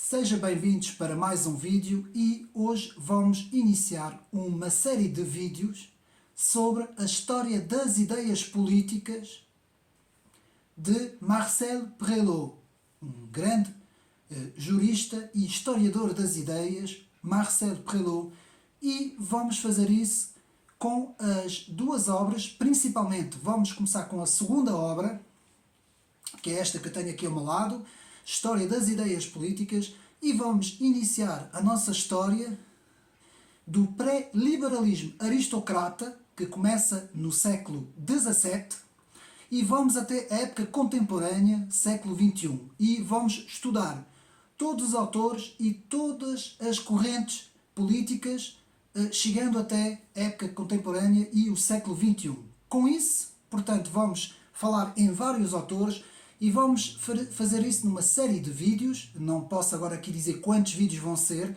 Sejam bem-vindos para mais um vídeo e hoje vamos iniciar uma série de vídeos sobre a história das ideias políticas de Marcel Prelot, um grande jurista e historiador das ideias, Marcel Prelot, e vamos fazer isso com as duas obras, principalmente vamos começar com a segunda obra, que é esta que eu tenho aqui ao meu lado, História das Ideias Políticas, e vamos iniciar a nossa história do pré-liberalismo aristocrata, que começa no século XVII, e vamos até a época contemporânea, século XXI, e vamos estudar todos os autores e todas as correntes políticas, chegando até a época contemporânea e o século XXI. Com isso, portanto, vamos falar em vários autores, e vamos fazer isso numa série de vídeos, não posso agora aqui dizer quantos vídeos vão ser,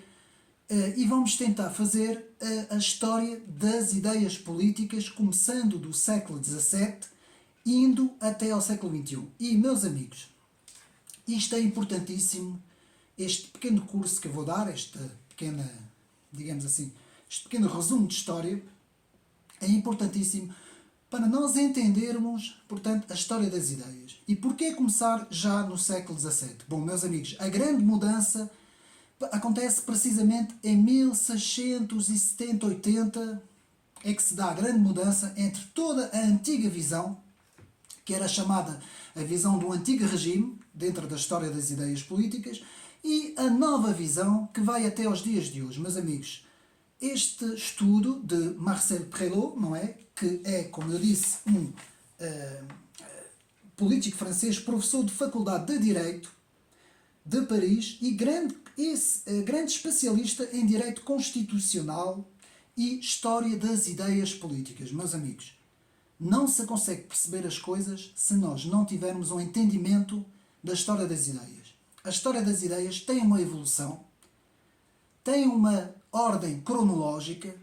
e vamos tentar fazer a história das ideias políticas, começando do século XVII, indo até ao século XXI. E, meus amigos, isto é importantíssimo, este pequeno curso que eu vou dar, esta pequena, digamos assim, este pequeno resumo de história, é importantíssimo para nós entendermos, portanto, a história das ideias. E porquê começar já no século XVII? Bom, meus amigos, a grande mudança acontece precisamente em 1670, 80, é que se dá a grande mudança entre toda a antiga visão, que era chamada a visão do antigo regime, dentro da história das ideias políticas, e a nova visão que vai até aos dias de hoje. Meus amigos, este estudo de Marcel Prelot, não é? Que é, como eu disse, um político francês, professor de Faculdade de Direito de Paris e grande especialista em Direito Constitucional e História das Ideias Políticas. Meus amigos, não se consegue perceber as coisas se nós não tivermos um entendimento da história das ideias. A história das ideias tem uma evolução, tem uma ordem cronológica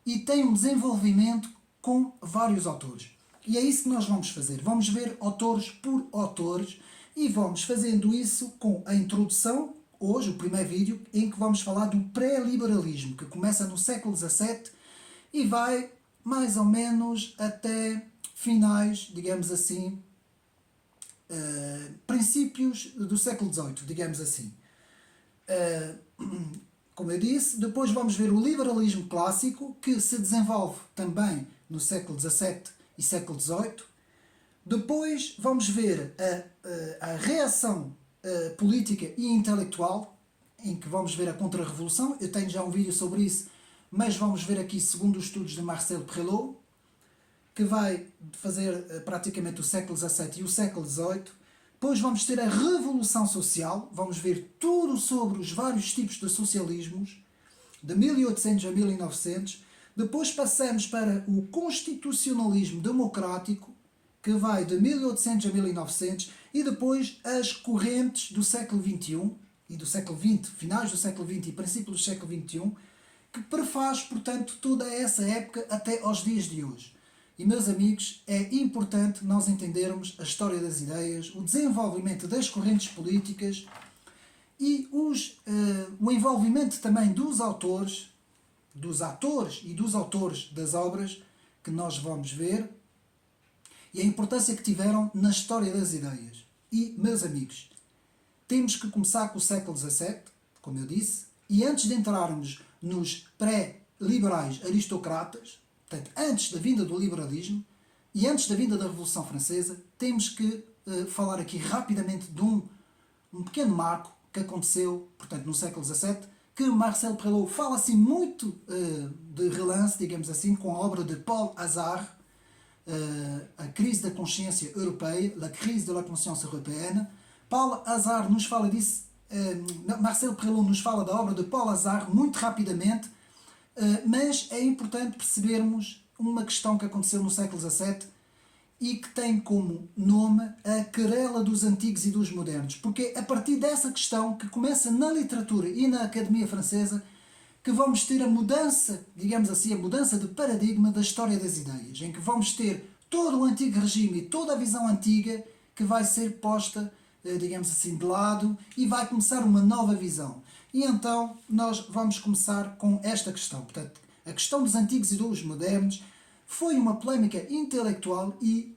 e tem um desenvolvimento com vários autores. E é isso que nós vamos fazer. Vamos ver autores por autores e vamos fazendo isso com a introdução, hoje, o primeiro vídeo, em que vamos falar do pré-liberalismo, que começa no século XVII e vai mais ou menos até finais, digamos assim, princípios do século XVIII, digamos assim. Como eu disse, depois vamos ver o liberalismo clássico, que se desenvolve também no século XVII e século XVIII. Depois vamos ver a reação política e intelectual, em que vamos ver a Contra-Revolução. Eu tenho já um vídeo sobre isso, mas vamos ver aqui segundo os estudos de Marcel Prelot, que vai fazer praticamente o século XVII e o século XVIII. Depois vamos ter a Revolução Social, vamos ver tudo sobre os vários tipos de socialismos, de 1800 a 1900. Depois passamos para o Constitucionalismo Democrático, que vai de 1800 a 1900, e depois as correntes do século XXI e do século XX, finais do século XX e princípios do século XXI, que prefaz, portanto, toda essa época até aos dias de hoje. E, meus amigos, é importante nós entendermos a história das ideias, o desenvolvimento das correntes políticas e o envolvimento também dos autores, dos atores e dos autores das obras que nós vamos ver e a importância que tiveram na história das ideias. E, meus amigos, temos que começar com o século XVII, como eu disse, e antes de entrarmos nos pré-liberais aristocratas, portanto, antes da vinda do liberalismo e antes da vinda da Revolução Francesa, temos que falar aqui rapidamente de um pequeno marco que aconteceu, portanto, no século XVII, que Marcel Prelot fala assim muito de relance, digamos assim, com a obra de Paul Hazard, A Crise da Consciência Europeia, La Crise de la Conscience Européenne. Paul Hazard nos fala disso, Marcel Prelot nos fala da obra de Paul Hazard muito rapidamente, mas é importante percebermos uma questão que aconteceu no século XVII e que tem como nome a querela dos antigos e dos modernos, porque é a partir dessa questão que começa na literatura e na Academia Francesa que vamos ter a mudança, digamos assim, a mudança de paradigma da história das ideias, em que vamos ter todo o antigo regime e toda a visão antiga que vai ser posta digamos assim, de lado e vai começar uma nova visão. E então nós vamos começar com esta questão. Portanto, a questão dos antigos e dos modernos foi uma polémica intelectual e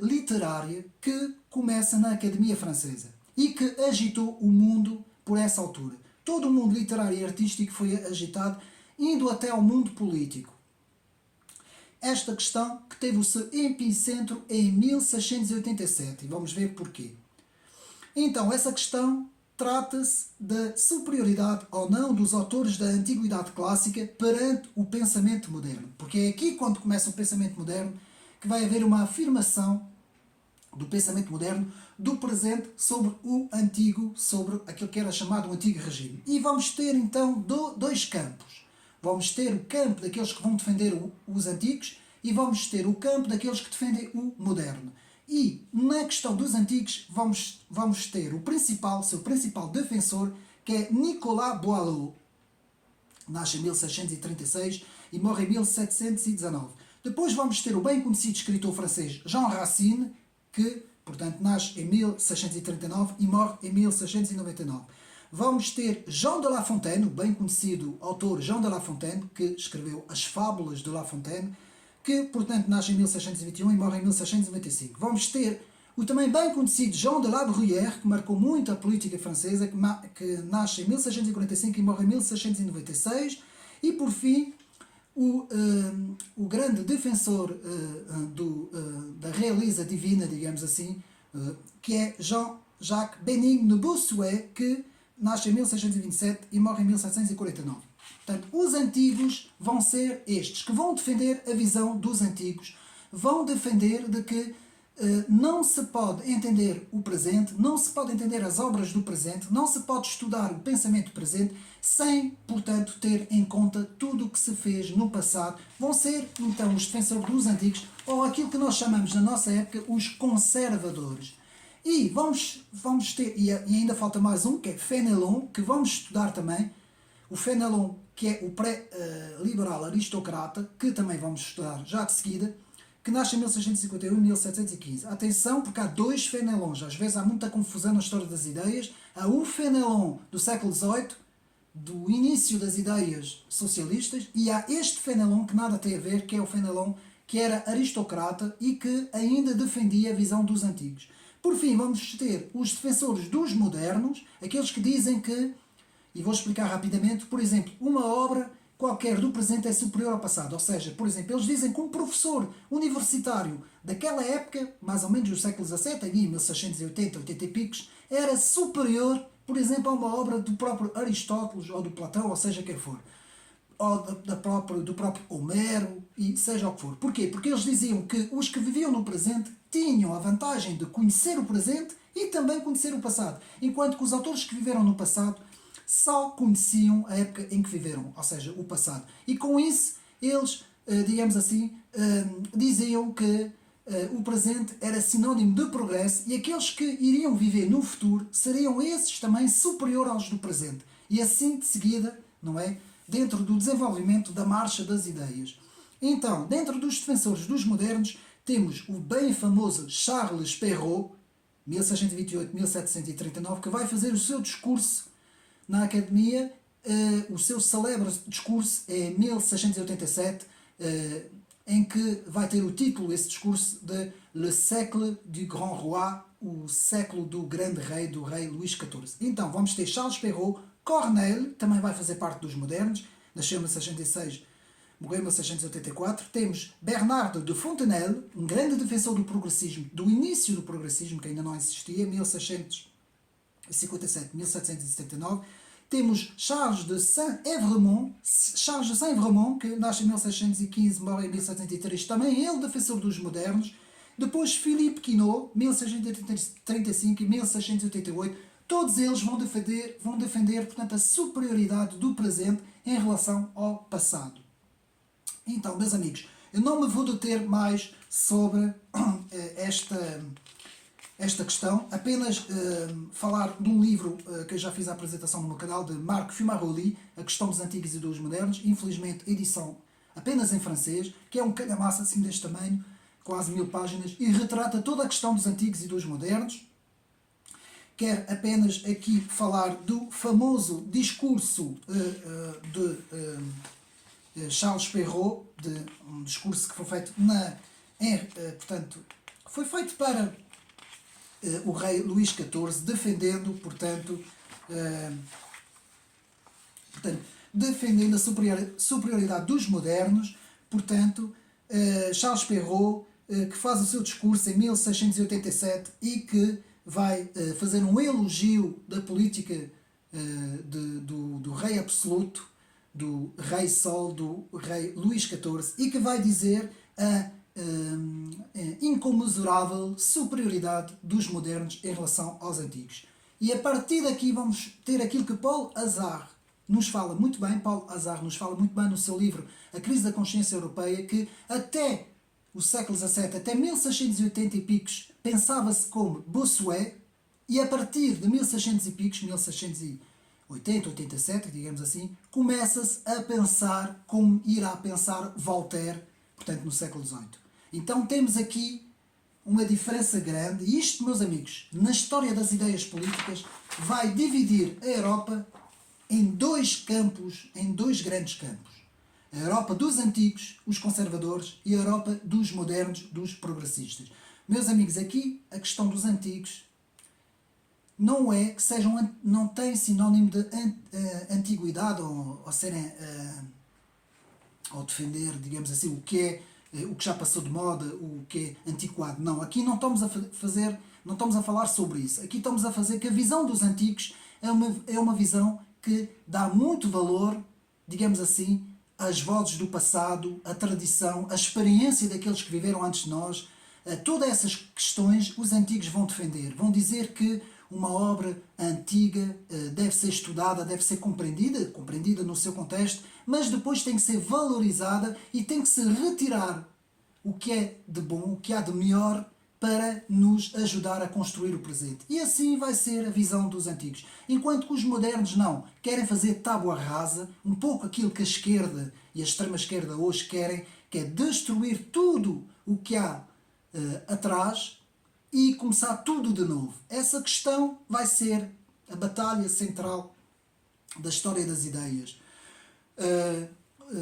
literária que começa na Academia Francesa e que agitou o mundo por essa altura. Todo o mundo literário e artístico foi agitado, indo até ao mundo político. Esta questão que teve o seu epicentro em 1687, e vamos ver porquê. Então, essa questão trata-se da superioridade ou não dos autores da Antiguidade Clássica perante o pensamento moderno. Porque é aqui, quando começa o pensamento moderno, que vai haver uma afirmação do pensamento moderno, do presente sobre o antigo, sobre aquilo que era chamado o antigo regime. E vamos ter então dois campos. Vamos ter o campo daqueles que vão defender os antigos e vamos ter o campo daqueles que defendem o moderno. E na questão dos antigos vamos ter seu principal defensor, que é Nicolas Boileau. Nasce em 1636 e morre em 1719. Depois vamos ter o bem conhecido escritor francês Jean Racine, que, portanto, nasce em 1639 e morre em 1699. Vamos ter Jean de La Fontaine, o bem conhecido autor Jean de La Fontaine, que escreveu as Fábulas de La Fontaine, que, portanto, nasce em 1621 e morre em 1695. Vamos ter o também bem conhecido Jean de La Bruyère, que marcou muito a política francesa, que nasce em 1645 e morre em 1696. E, por fim, o grande defensor da realeza divina, digamos assim, que é Jean-Jacques Bénigne Bossuet, que nasce em 1627 e morre em 1749. Portanto, os antigos vão ser estes, que vão defender a visão dos antigos, vão defender de que não se pode entender o presente, não se pode entender as obras do presente, não se pode estudar o pensamento presente sem, portanto, ter em conta tudo o que se fez no passado. Vão ser, então, os defensores dos antigos, ou aquilo que nós chamamos na nossa época os conservadores. E vamos ter, e ainda falta mais um, que é Fénelon, que vamos estudar também. O Fénelon, que é o pré-liberal aristocrata, que também vamos estudar já de seguida, que nasce em 1651 e 1715. Atenção, porque há dois Fénelons. Às vezes há muita confusão na história das ideias. Há o Fénelon do século XVIII, do início das ideias socialistas, e há este Fénelon que nada tem a ver, que é o Fénelon que era aristocrata e que ainda defendia a visão dos antigos. Por fim, vamos ter os defensores dos modernos, aqueles que dizem que, e vou explicar rapidamente, por exemplo, uma obra qualquer do presente é superior ao passado. Ou seja, por exemplo, eles dizem que um professor universitário daquela época, mais ou menos do século XVII, ali 1680, 80 e picos, era superior, por exemplo, a uma obra do próprio Aristóteles ou do Platão, ou seja, quem for. Ou do próprio Homero, e seja o que for. Porquê? Porque eles diziam que os que viviam no presente tinham a vantagem de conhecer o presente e também conhecer o passado, enquanto que os autores que viveram no passado só conheciam a época em que viveram, ou seja, o passado. E com isso, eles, digamos assim, diziam que o presente era sinónimo de progresso e aqueles que iriam viver no futuro seriam esses também superior aos do presente. E assim, de seguida, não é? Dentro do desenvolvimento da marcha das ideias. Então, dentro dos defensores dos modernos, temos o bem famoso Charles Perrault, 1628-1739, que vai fazer o seu discurso na Academia. O seu célebre discurso é 1687, em que vai ter o título, esse discurso, de Le siècle du grand roi, o século do grande rei, do rei Luís XIV. Então, vamos ter Charles Perrault, Corneille, também vai fazer parte dos modernos, nasceu em 1606, morreu em 1684. Temos Bernard de Fontenelle, um grande defensor do progressismo, do início do progressismo, que ainda não existia, 1657, 1779. Temos Charles de Saint-Évremont, que nasce em 1615, morre em 1703, também ele defensor dos modernos. Depois Philippe Quinault, 1635 e 1688, todos eles vão defender, portanto, a superioridade do presente em relação ao passado. Então, meus amigos, eu não me vou deter mais sobre esta questão, apenas falar de um livro que eu já fiz a apresentação no meu canal, de Marc Fumaroli, A Questão dos Antigos e dos Modernos, infelizmente edição apenas em francês, que é um calhamaço assim deste tamanho, quase 1000 páginas, e retrata toda a questão dos antigos e dos modernos. quero apenas aqui falar do famoso discurso de Charles Perrault, um discurso que foi feito portanto, foi feito para o rei Luís XIV, defendendo, defendendo a superioridade dos modernos. Portanto, Charles Perrault, que faz o seu discurso em 1687 e que vai fazer um elogio da política do rei absoluto, do rei Sol, do rei Luís XIV, e que vai dizer a incomensurável superioridade dos modernos em relação aos antigos. E a partir daqui vamos ter aquilo que Paul Hazard nos fala muito bem. Paul Hazard nos fala muito bem no seu livro A Crise da Consciência Europeia, que até o século XVII, até 1680 e picos, pensava-se como Bossuet, e a partir de 1600 e picos, 1680, 87, digamos assim, começa-se a pensar como irá pensar Voltaire, portanto, no século XVIII. Então temos aqui uma diferença grande, e isto, meus amigos, na história das ideias políticas, vai dividir a Europa em dois campos, em dois grandes campos. A Europa dos antigos, os conservadores, e a Europa dos modernos, dos progressistas. Meus amigos, aqui a questão dos antigos não é que sejam, não tem sinónimo de antiguidade ou serem ou defender, digamos assim, o que já passou de moda, o que é antiquado. Não, aqui não estamos não estamos a falar sobre isso. Aqui estamos a fazer que a visão dos antigos é uma visão que dá muito valor, digamos assim, às vozes do passado, à tradição, à experiência daqueles que viveram antes de nós. Todas essas questões os antigos vão defender. Vão dizer que uma obra antiga deve ser estudada, deve ser compreendida no seu contexto, mas depois tem que ser valorizada e tem que se retirar o que é de bom, o que há de melhor, para nos ajudar a construir o presente. E assim vai ser a visão dos antigos. Enquanto que os modernos não, querem fazer tábua rasa, um pouco aquilo que a esquerda e a extrema-esquerda hoje querem, que é destruir tudo o que há atrás e começar tudo de novo. Essa questão vai ser a batalha central da história das ideias.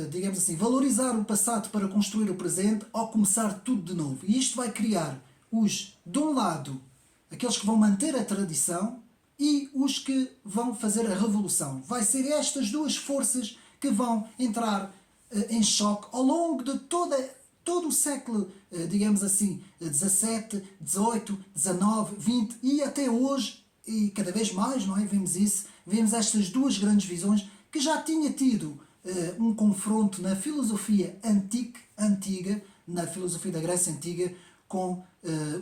Digamos assim, valorizar o passado para construir o presente ou começar tudo de novo. E isto vai criar de um lado, aqueles que vão manter a tradição e os que vão fazer a revolução. Vai ser estas duas forças que vão entrar em choque ao longo de todo o século, digamos assim, 17, 18, 19, 20 e até hoje, e cada vez mais, não é? Vemos isso, vemos estas duas grandes visões que já tinha tido um confronto na filosofia antiga, na filosofia da Grécia Antiga, com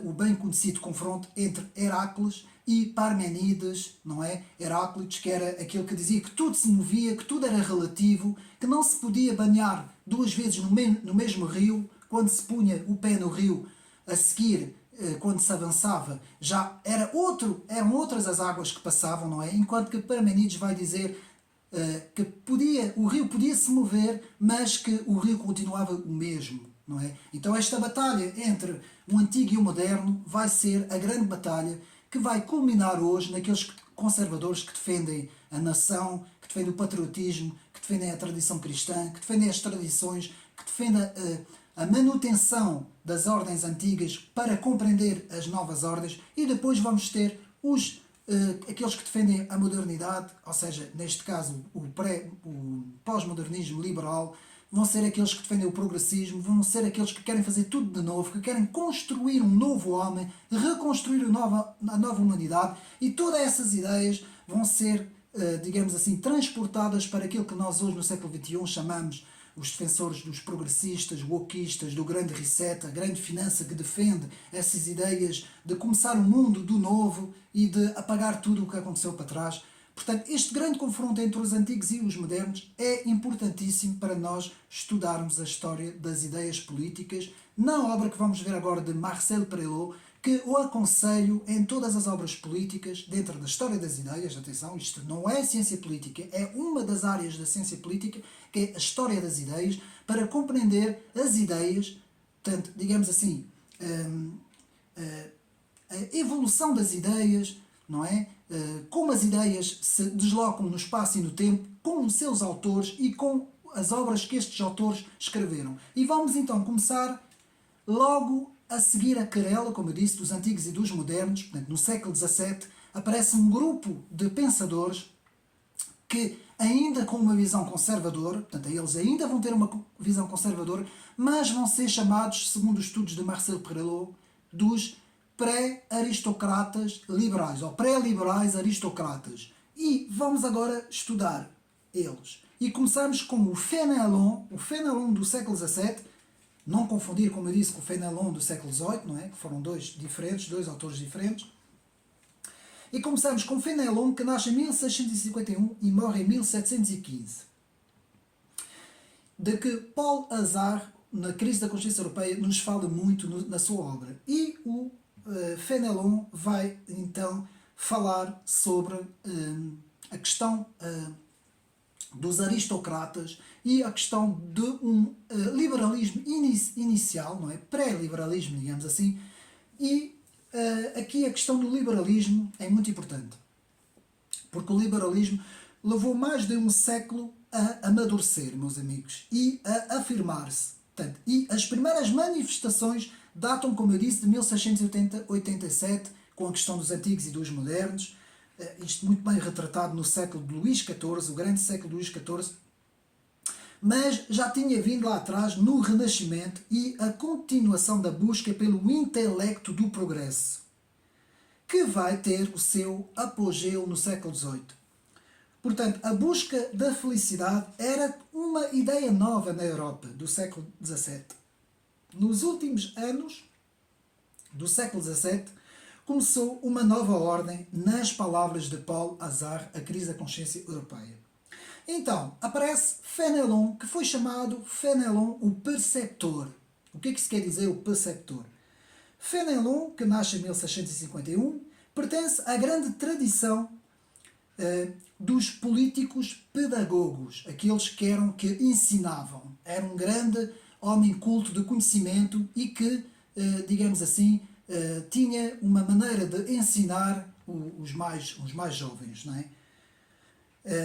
o bem conhecido confronto entre Heráclides e Parmenides, não é? Heráclides, que era aquele que dizia que tudo se movia, que tudo era relativo, que não se podia banhar duas vezes no mesmo rio. Quando se punha o pé no rio, a seguir, quando se avançava, já eram outras as águas que passavam, não é? Enquanto que Parmenides vai dizer que o rio podia se mover, mas que o rio continuava o mesmo, não é? Então esta batalha entre o antigo e o moderno vai ser a grande batalha que vai culminar hoje naqueles conservadores que defendem a nação, que defendem o patriotismo, que defendem a tradição cristã, que defendem as tradições, que defendem a manutenção das ordens antigas para compreender as novas ordens, e depois vamos ter aqueles que defendem a modernidade, ou seja, neste caso o pós-modernismo liberal, vão ser aqueles que defendem o progressismo, vão ser aqueles que querem fazer tudo de novo, que querem construir um novo homem, reconstruir a nova humanidade, e todas essas ideias vão ser, digamos assim, transportadas para aquilo que nós hoje no século XXI chamamos os defensores dos progressistas, wokistas, do grande reset, a grande finança que defende essas ideias de começar um mundo do novo e de apagar tudo o que aconteceu para trás. Portanto, este grande confronto entre os antigos e os modernos é importantíssimo para nós estudarmos a história das ideias políticas, na obra que vamos ver agora de Marcel Prelot, que o aconselho em todas as obras políticas, dentro da história das ideias. Atenção, isto não é ciência política, é uma das áreas da ciência política, que é a história das ideias, para compreender as ideias, portanto, digamos assim, a evolução das ideias, não é? Como as ideias se deslocam no espaço e no tempo, com os seus autores e com as obras que estes autores escreveram. E vamos então começar logo a seguir a querela, como eu disse, dos antigos e dos modernos. Portanto, no século XVII aparece um grupo de pensadores que ainda com uma visão conservadora, portanto, eles ainda vão ter uma visão conservadora, mas vão ser chamados, segundo os estudos de Marcel Perelot, dos pré-aristocratas liberais, ou pré-liberais aristocratas. E vamos agora estudar eles. E começamos com o Fénelon do século XVII, não confundir, como eu disse, com o Fénelon do século XVIII, não é? Que foram dois autores diferentes. E começamos com Fénelon, que nasce em 1651 e morre em 1715. De que Paul Hazard, na Crise da Consciência Europeia, nos fala muito na sua obra. E o Fénelon vai então falar sobre a questão dos aristocratas e a questão de um liberalismo inicial, não é? Pré-liberalismo, digamos assim. E aqui a questão do liberalismo é muito importante, porque o liberalismo levou mais de um século a amadurecer, meus amigos, e a afirmar-se. E as primeiras manifestações datam, como eu disse, de 1687, com a questão dos antigos e dos modernos, isto muito bem retratado no século de Luís XIV, o grande século de Luís XIV, mas já tinha vindo lá atrás no Renascimento e a continuação da busca pelo intelecto do progresso, que vai ter o seu apogeu no século XVIII. Portanto, a busca da felicidade era uma ideia nova na Europa do século XVII. Nos últimos anos do século XVII, começou uma nova ordem, nas palavras de Paul Hazard, a Crise da Consciência Europeia. Então, aparece Fénelon, que foi chamado Fénelon o Perceptor. O que é que se quer dizer o Perceptor? Fénelon, que nasce em 1651, pertence à grande tradição dos políticos pedagogos, aqueles que ensinavam. Era um grande homem culto de conhecimento e que, digamos assim, tinha uma maneira de ensinar os mais jovens, não é?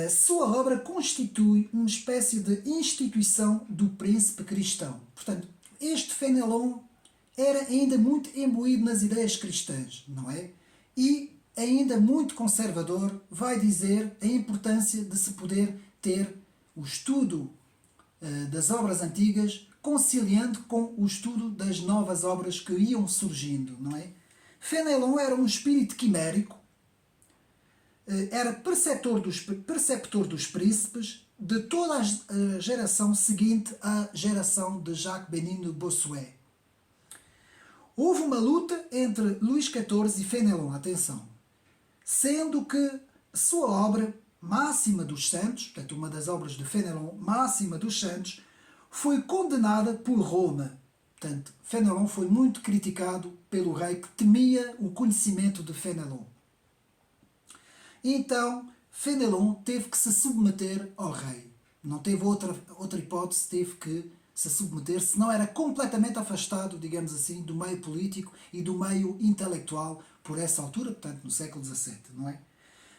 Sua obra constitui uma espécie de instituição do príncipe cristão. Portanto, este Fénelon era ainda muito imbuído nas ideias cristãs, não é? E ainda muito conservador, vai dizer a importância de se poder ter o estudo das obras antigas conciliando com o estudo das novas obras que iam surgindo, não é? Fénelon era um espírito quimérico, era preceptor dos príncipes de toda a geração seguinte à geração de Jacques Bénigne Bossuet. Houve uma luta entre Luís XIV e Fénelon, atenção, sendo que sua obra Máxima dos Santos, portanto uma das obras de Fénelon, Máxima dos Santos, foi condenada por Roma. Portanto, Fénelon foi muito criticado pelo rei que temia o conhecimento de Fénelon. Então, Fénelon teve que se submeter ao rei. Não teve outra hipótese, teve que se submeter, senão era completamente afastado, digamos assim, do meio político e do meio intelectual por essa altura, portanto, no século XVII, não é?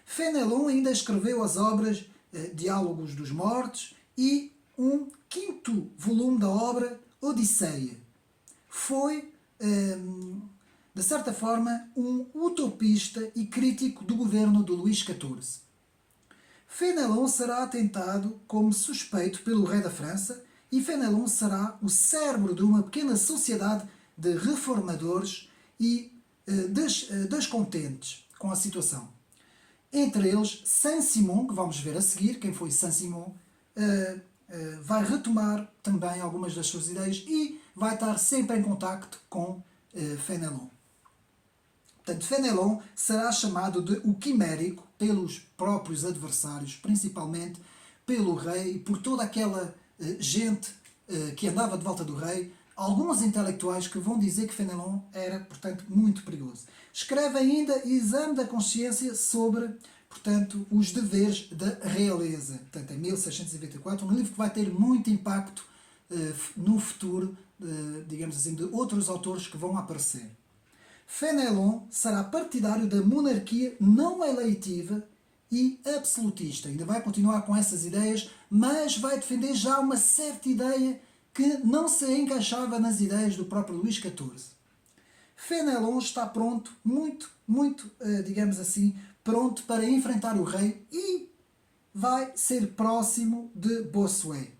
Fénelon ainda escreveu as obras Diálogos dos Mortos e um quinto volume da obra Odisseia. Foi, de certa forma, um utopista e crítico do governo de Luís XIV. Fénelon será atentado como suspeito pelo rei da França e Fénelon será o cérebro de uma pequena sociedade de reformadores e descontentes com a situação. Entre eles, Saint-Simon, que vamos ver a seguir, quem foi Saint-Simon, vai retomar também algumas das suas ideias e vai estar sempre em contacto com Fénelon. Portanto, Fénelon será chamado de o quimérico pelos próprios adversários, principalmente pelo rei e por toda aquela gente que andava de volta do rei, alguns intelectuais que vão dizer que Fénelon era, portanto, muito perigoso. Escreve ainda Exame da Consciência sobre, portanto, os deveres da realeza, portanto, em 1624, um livro que vai ter muito impacto no futuro, digamos assim, de outros autores que vão aparecer. Fénelon será partidário da monarquia não eleitiva e absolutista. Ainda vai continuar com essas ideias, mas vai defender já uma certa ideia que não se encaixava nas ideias do próprio Luís XIV. Fénelon está pronto, muito, digamos assim, pronto para enfrentar o rei e vai ser próximo de Bossuet,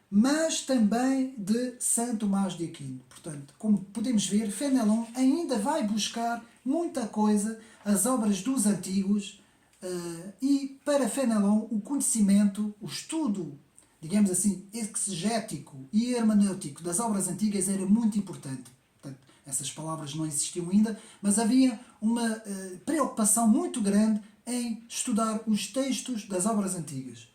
mas também de Santo Tomás de Aquino. Portanto, como podemos ver, Fénelon ainda vai buscar muita coisa, as obras dos antigos, e para Fénelon o conhecimento, o estudo, digamos assim, exegético e hermenêutico das obras antigas era muito importante. Portanto, essas palavras não existiam ainda, mas havia uma preocupação muito grande em estudar os textos das obras antigas.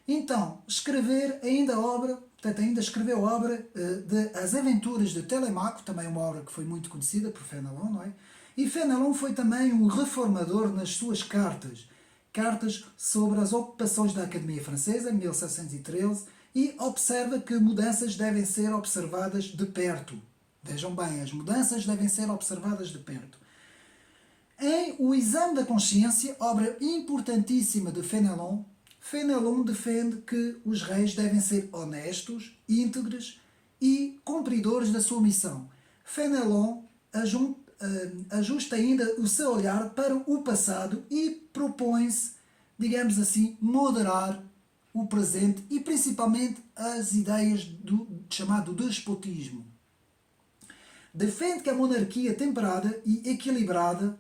Então, escrever ainda a obra, portanto, ainda escreveu a obra de As Aventuras de Telemaco, também uma obra que foi muito conhecida por Fénelon, não é? E Fénelon foi também um reformador nas suas cartas. Cartas sobre as ocupações da Academia Francesa, em 1713, e observa que mudanças devem ser observadas de perto. Vejam bem, as mudanças devem ser observadas de perto. Em O Exame da Consciência, obra importantíssima de Fénelon, Fénelon defende que os reis devem ser honestos, íntegros e cumpridores da sua missão. Fénelon ajusta ainda o seu olhar para o passado e propõe-se, digamos assim, moderar o presente e principalmente as ideias do chamado despotismo. Defende que a monarquia temperada e equilibrada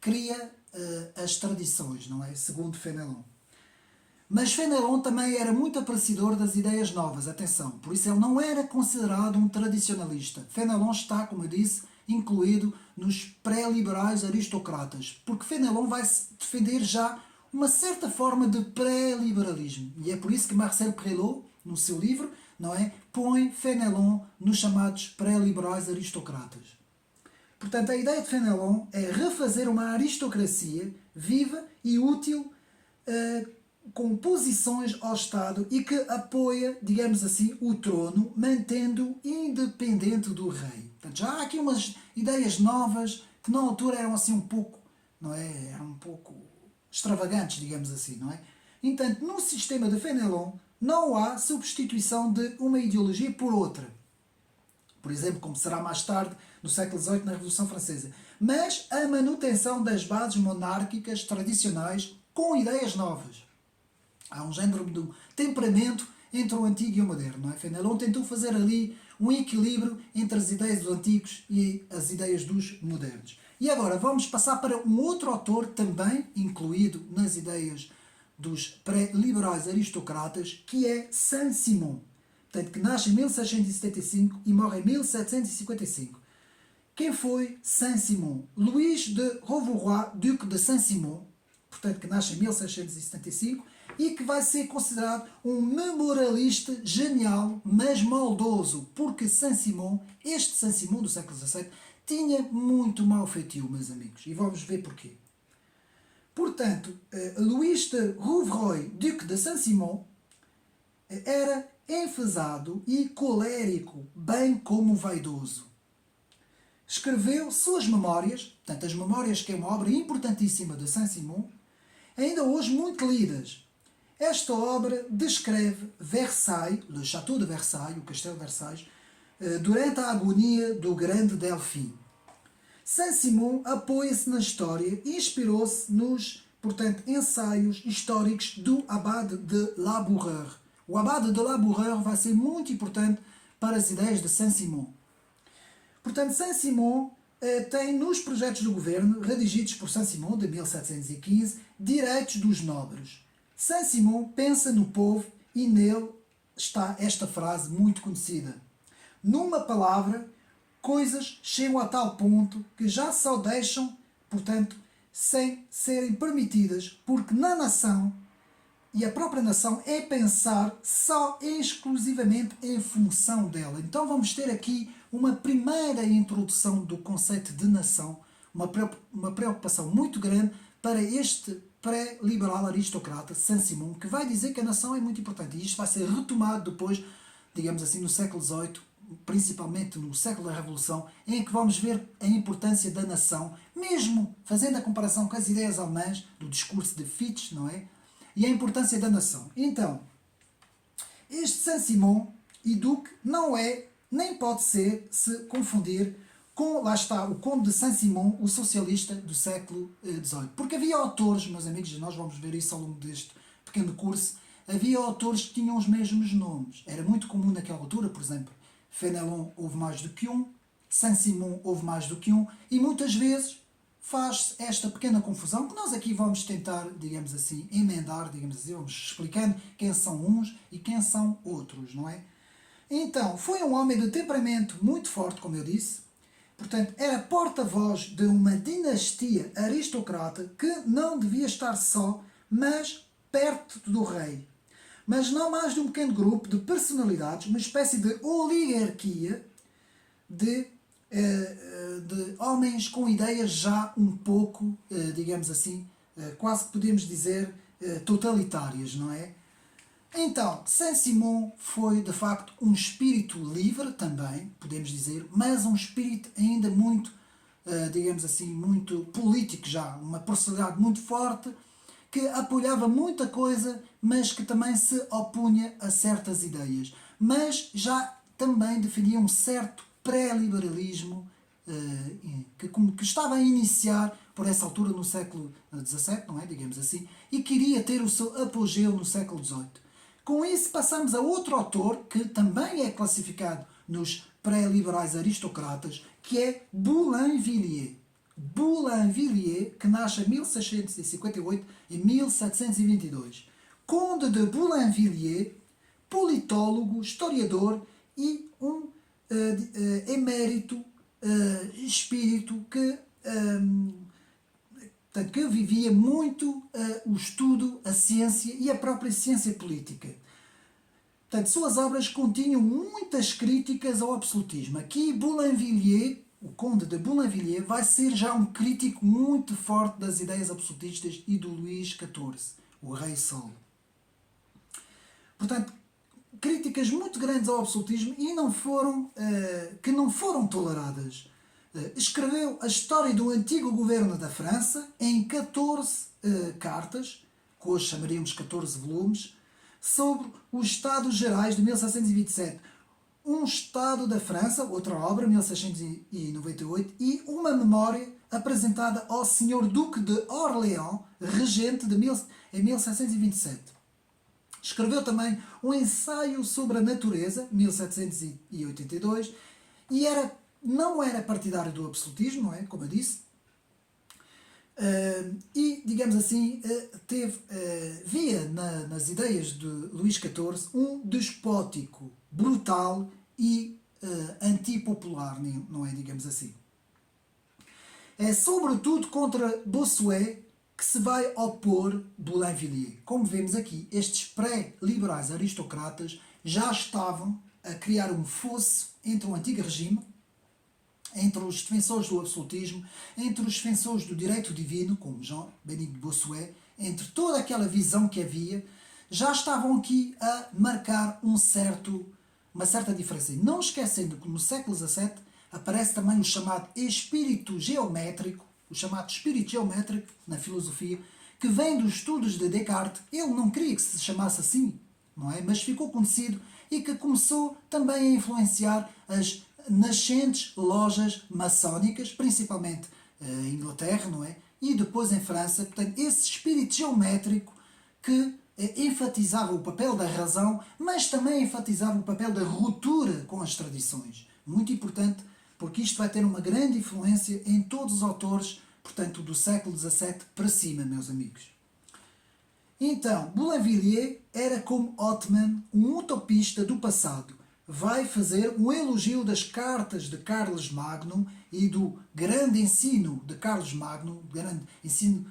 cria as tradições, não é? Segundo Fénelon. Mas Fénelon também era muito apreciador das ideias novas, atenção, por isso ele não era considerado um tradicionalista. Fénelon está, como eu disse, incluído nos pré-liberais aristocratas, porque Fénelon vai defender já uma certa forma de pré-liberalismo. E é por isso que Marcel Prelot, no seu livro, não é, põe Fénelon nos chamados pré-liberais aristocratas. Portanto, a ideia de Fénelon é refazer uma aristocracia viva e útil, com posições ao Estado e que apoia, digamos assim, o trono, mantendo independente do rei. Portanto, já há aqui umas ideias novas que na altura eram assim um pouco, não é? Eram um pouco extravagantes, digamos assim, não é? Entanto, no sistema de Fénelon não há substituição de uma ideologia por outra. Por exemplo, como será mais tarde, no século XVIII, na Revolução Francesa. Mas a manutenção das bases monárquicas tradicionais com ideias novas. Há um género de temperamento entre o antigo e o moderno. Não é? Fénelon tentou fazer ali um equilíbrio entre as ideias dos antigos e as ideias dos modernos. E agora vamos passar para um outro autor também incluído nas ideias dos pré-liberais aristocratas, que é Saint-Simon. Portanto, que nasce em 1675 e morre em 1755. Quem foi Saint-Simon? Luís de Rouveroy, Duque de Saint-Simon, portanto, que nasce em 1675 e que vai ser considerado um memorialista genial, mas maldoso, porque Saint-Simon, este Saint-Simon do século XVII, tinha muito mau feitio, meus amigos, e vamos ver porquê. Portanto, Luís de Rouveroy, Duque de Saint-Simon, era enfesado e colérico, bem como vaidoso. Escreveu suas memórias, portanto as memórias que é uma obra importantíssima de Saint-Simon, ainda hoje muito lidas. Esta obra descreve Versailles, o Château de Versailles, o Castelo de Versailles, durante a agonia do grande Delfim. Saint-Simon apoia-se na história e inspirou-se nos, portanto, ensaios históricos do Abade de Laboureur. O Abade de Laboureur vai ser muito importante para as ideias de Saint-Simon. Portanto, Saint-Simon tem nos projetos do governo, redigidos por Saint-Simon, de 1715, direitos dos nobres. Saint-Simon pensa no povo e nele está esta frase muito conhecida. Numa palavra, coisas chegam a tal ponto que já só deixam, portanto, sem serem permitidas, porque na nação, e a própria nação, é pensar só e exclusivamente em função dela. Então vamos ter aqui uma primeira introdução do conceito de nação, uma preocupação muito grande para este pré-liberal aristocrata, Saint-Simon, que vai dizer que a nação é muito importante. E isto vai ser retomado depois, digamos assim, no século XVIII, principalmente no século da Revolução, em que vamos ver a importância da nação, mesmo fazendo a comparação com as ideias alemãs do discurso de Fichte, não é? E a importância da nação. Então, este Saint-Simon e Duque não é, nem pode ser, se confundir com, lá está, o Conde de Saint-Simon, o socialista do século XVIII. Porque havia autores, meus amigos, e nós vamos ver isso ao longo deste pequeno curso, havia autores que tinham os mesmos nomes. Era muito comum naquela altura, por exemplo, Fénelon houve mais do que um, Saint-Simon houve mais do que um, e muitas vezes faz-se esta pequena confusão que nós aqui vamos tentar, digamos assim, emendar, digamos assim, vamos explicando quem são uns e quem são outros, não é? Então, foi um homem de temperamento muito forte, como eu disse, portanto, era porta-voz de uma dinastia aristocrata que não devia estar só, mas perto do rei. Mas não mais de um pequeno grupo de personalidades, uma espécie de oligarquia de homens com ideias já um pouco, digamos assim, quase que podemos dizer totalitárias, não é? Então, Saint-Simon foi de facto um espírito livre também, podemos dizer, mas um espírito ainda muito, digamos assim, muito político já, uma personalidade muito forte, que apoiava muita coisa, mas que também se opunha a certas ideias. Mas já também defendia um certo pré-liberalismo que estava a iniciar por essa altura no século XVII, não é? Digamos assim, e queria ter o seu apogeu no século XVIII. Com isso passamos a outro autor que também é classificado nos pré-liberais aristocratas, que é Boulainvilliers. Boulainvilliers, que nasce em 1658 e 1722. Conde de Boulainvilliers, politólogo, historiador e um emérito espírito que vivia muito o estudo, a ciência e a própria ciência política. Portanto, suas obras continham muitas críticas ao absolutismo. Aqui, Boulainvilliers, o Conde de Boulainvilliers, vai ser já um crítico muito forte das ideias absolutistas e do Luís XIV, o Rei Sol. Portanto, críticas muito grandes ao absolutismo e que não foram toleradas. Escreveu a história do antigo governo da França em 14 cartas, que hoje chamaríamos 14 volumes, sobre os Estados Gerais de 1727. Um Estado da França, outra obra, 1698, e uma memória apresentada ao Senhor Duque de Orléans, regente em 1727. Escreveu também um ensaio sobre a natureza, 1782, e não era partidário do absolutismo, não é? Como eu disse, e, digamos assim, via nas ideias de Luís XIV um despótico, brutal e antipopular, não é? Digamos assim. É sobretudo contra Bossuet que se vai opor Boulainvilliers. Como vemos aqui, estes pré-liberais aristocratas já estavam a criar um fosso entre o antigo regime, entre os defensores do absolutismo, entre os defensores do direito divino, como Jean Benigues Bossuet, entre toda aquela visão que havia, já estavam aqui a marcar uma certa diferença. E não esquecendo que no século XVII aparece também o chamado espírito geométrico, o chamado espírito geométrico na filosofia, que vem dos estudos de Descartes. Ele não queria que se chamasse assim, não é? Mas ficou conhecido e que começou também a influenciar as nascentes lojas maçónicas, principalmente em Inglaterra, não é? E depois em França. Portanto, esse espírito geométrico que enfatizava o papel da razão, mas também enfatizava o papel da ruptura com as tradições. Muito importante, porque isto vai ter uma grande influência em todos os autores, portanto, do século XVII para cima, meus amigos. Então, Boulainvilliers era como Othman, um utopista do passado. Vai fazer um elogio das cartas de Carlos Magno e do grande ensino de Carlos Magno, grande ensino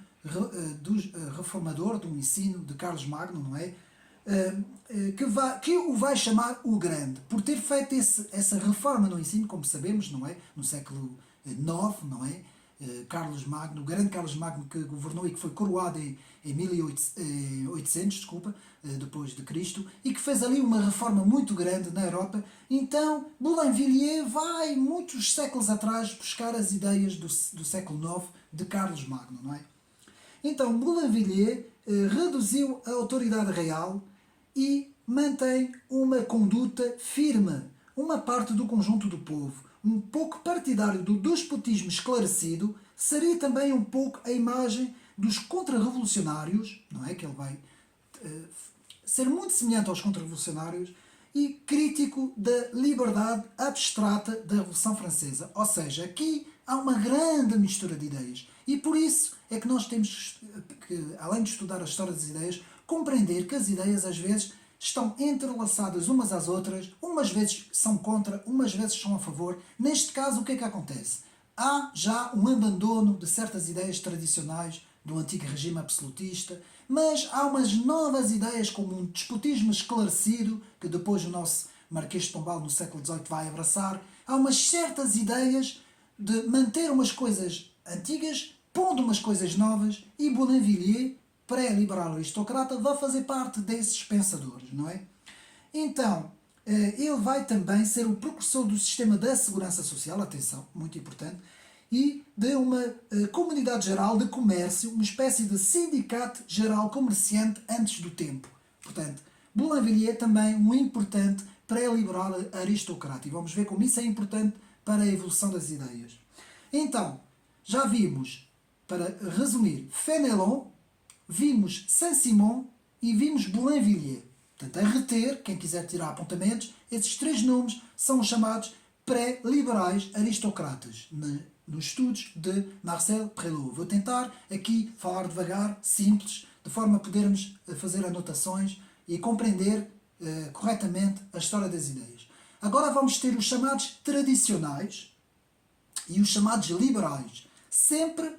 reformador do ensino de Carlos Magno, não é? Que o vai chamar o Grande, por ter feito essa reforma no ensino, como sabemos, não é? No século IX, não é? Carlos Magno, o grande Carlos Magno que governou e que foi coroado em 1800, desculpa, depois de Cristo, e que fez ali uma reforma muito grande na Europa. Então, Boulainvilliers vai muitos séculos atrás buscar as ideias do século IX de Carlos Magno, não é? Então, Boulainvilliers reduziu a autoridade real e mantém uma conduta firme. Uma parte do conjunto do povo, um pouco partidário do despotismo esclarecido, seria também um pouco a imagem dos contra-revolucionários, não é? Que ele vai ser muito semelhante aos contra-revolucionários e crítico da liberdade abstrata da Revolução Francesa. Ou seja, aqui há uma grande mistura de ideias. E por isso é que nós temos que, além de estudar a história das ideias, compreender que as ideias às vezes estão entrelaçadas umas às outras, umas vezes são contra, umas vezes são a favor. Neste caso, o que é que acontece? Há já um abandono de certas ideias tradicionais do antigo regime absolutista, mas há umas novas ideias como um despotismo esclarecido, que depois o nosso Marquês de Pombal no século XVIII vai abraçar. Há umas certas ideias de manter umas coisas antigas, pondo umas coisas novas, e Boulainvilliers, pré-liberal aristocrata, vai fazer parte desses pensadores, não é? Então, ele vai também ser o precursor do sistema da segurança social, atenção, muito importante, e de uma comunidade geral de comércio, uma espécie de sindicato geral comerciante antes do tempo. Portanto, Boulainvilliers também um importante pré-liberal aristocrata. E vamos ver como isso é importante para a evolução das ideias. Então, já vimos, para resumir, Fénelon, vimos Saint-Simon e vimos Boulainvilliers. Portanto, a reter, quem quiser tirar apontamentos, esses três nomes são os chamados pré-liberais aristocratas, nos estudos de Marcel Prelot. Vou tentar aqui falar devagar, simples, de forma a podermos fazer anotações e compreender corretamente a história das ideias. Agora vamos ter os chamados tradicionais e os chamados liberais. Sempre,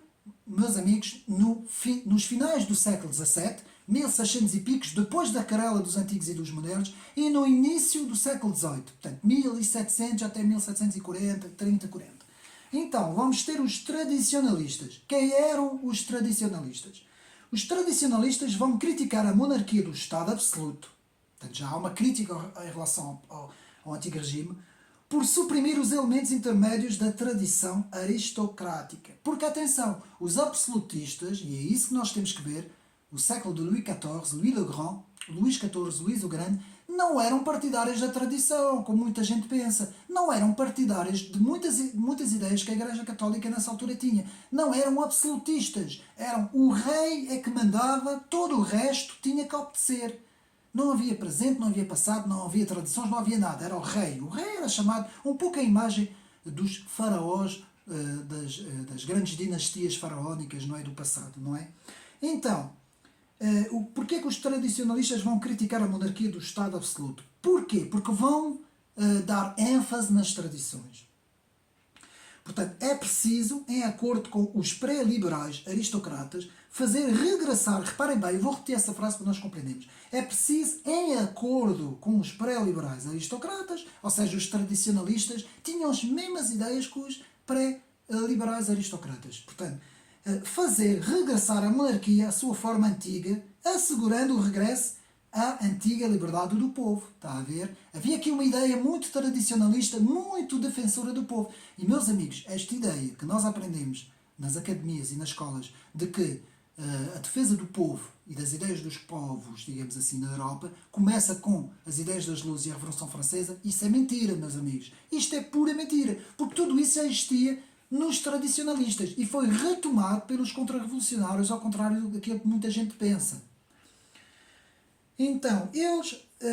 meus amigos, nos finais do século XVII, 1600 e picos, depois da querela dos antigos e dos modernos, e no início do século XVIII, portanto 1700 até 1740, 30, 40. Então, vamos ter os tradicionalistas. Quem eram os tradicionalistas? Os tradicionalistas vão criticar a monarquia do Estado absoluto, portanto já há uma crítica em relação ao antigo regime, por suprimir os elementos intermédios da tradição aristocrática. Porque, atenção, os absolutistas, e é isso que nós temos que ver, o século de Louis XIV, Louis le Grand, Luís XIV, Luís o Grande, não eram partidários da tradição, como muita gente pensa. Não eram partidários de muitas ideias que a Igreja Católica nessa altura tinha. Não eram absolutistas. Eram o rei é que mandava, todo o resto tinha que obedecer. Não havia presente, não havia passado, não havia tradições, não havia nada. Era o rei. O rei era chamado um pouco a imagem dos faraós, das grandes dinastias faraónicas, não é, do passado, não é? Então, porquê que os tradicionalistas vão criticar a monarquia do Estado absoluto? Porquê? Porque vão dar ênfase nas tradições. Portanto, é preciso, em acordo com os pré-liberais aristocratas, fazer regressar, reparem bem, eu vou repetir essa frase para nós compreendermos, é preciso, em acordo com os pré-liberais aristocratas, ou seja, os tradicionalistas, tinham as mesmas ideias que os pré-liberais aristocratas. Portanto, fazer regressar a monarquia à sua forma antiga, assegurando o regresso à antiga liberdade do povo. Está a ver? Havia aqui uma ideia muito tradicionalista, muito defensora do povo. E, meus amigos, esta ideia que nós aprendemos nas academias e nas escolas de que a defesa do povo e das ideias dos povos, digamos assim, na Europa, começa com as ideias das luzes e a Revolução Francesa, isso é mentira, meus amigos. Isto é pura mentira, porque tudo isso já existia nos tradicionalistas e foi retomado pelos contra-revolucionários, ao contrário daquilo que muita gente pensa. Então,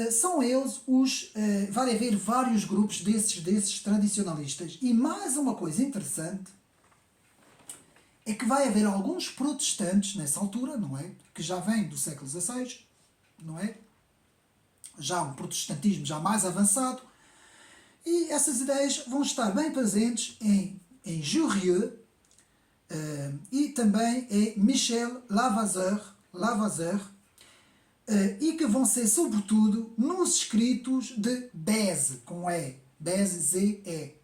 são eles os... vai haver vários grupos desses tradicionalistas. E mais uma coisa interessante é que vai haver alguns protestantes nessa altura, não é? Que já vêm do século XVI, não é? Já um protestantismo já mais avançado. E essas ideias vão estar bem presentes em Jurieu e também em Michel Lavasseur, e que vão ser sobretudo nos escritos de Bèze, com E, Bèze, Z-E,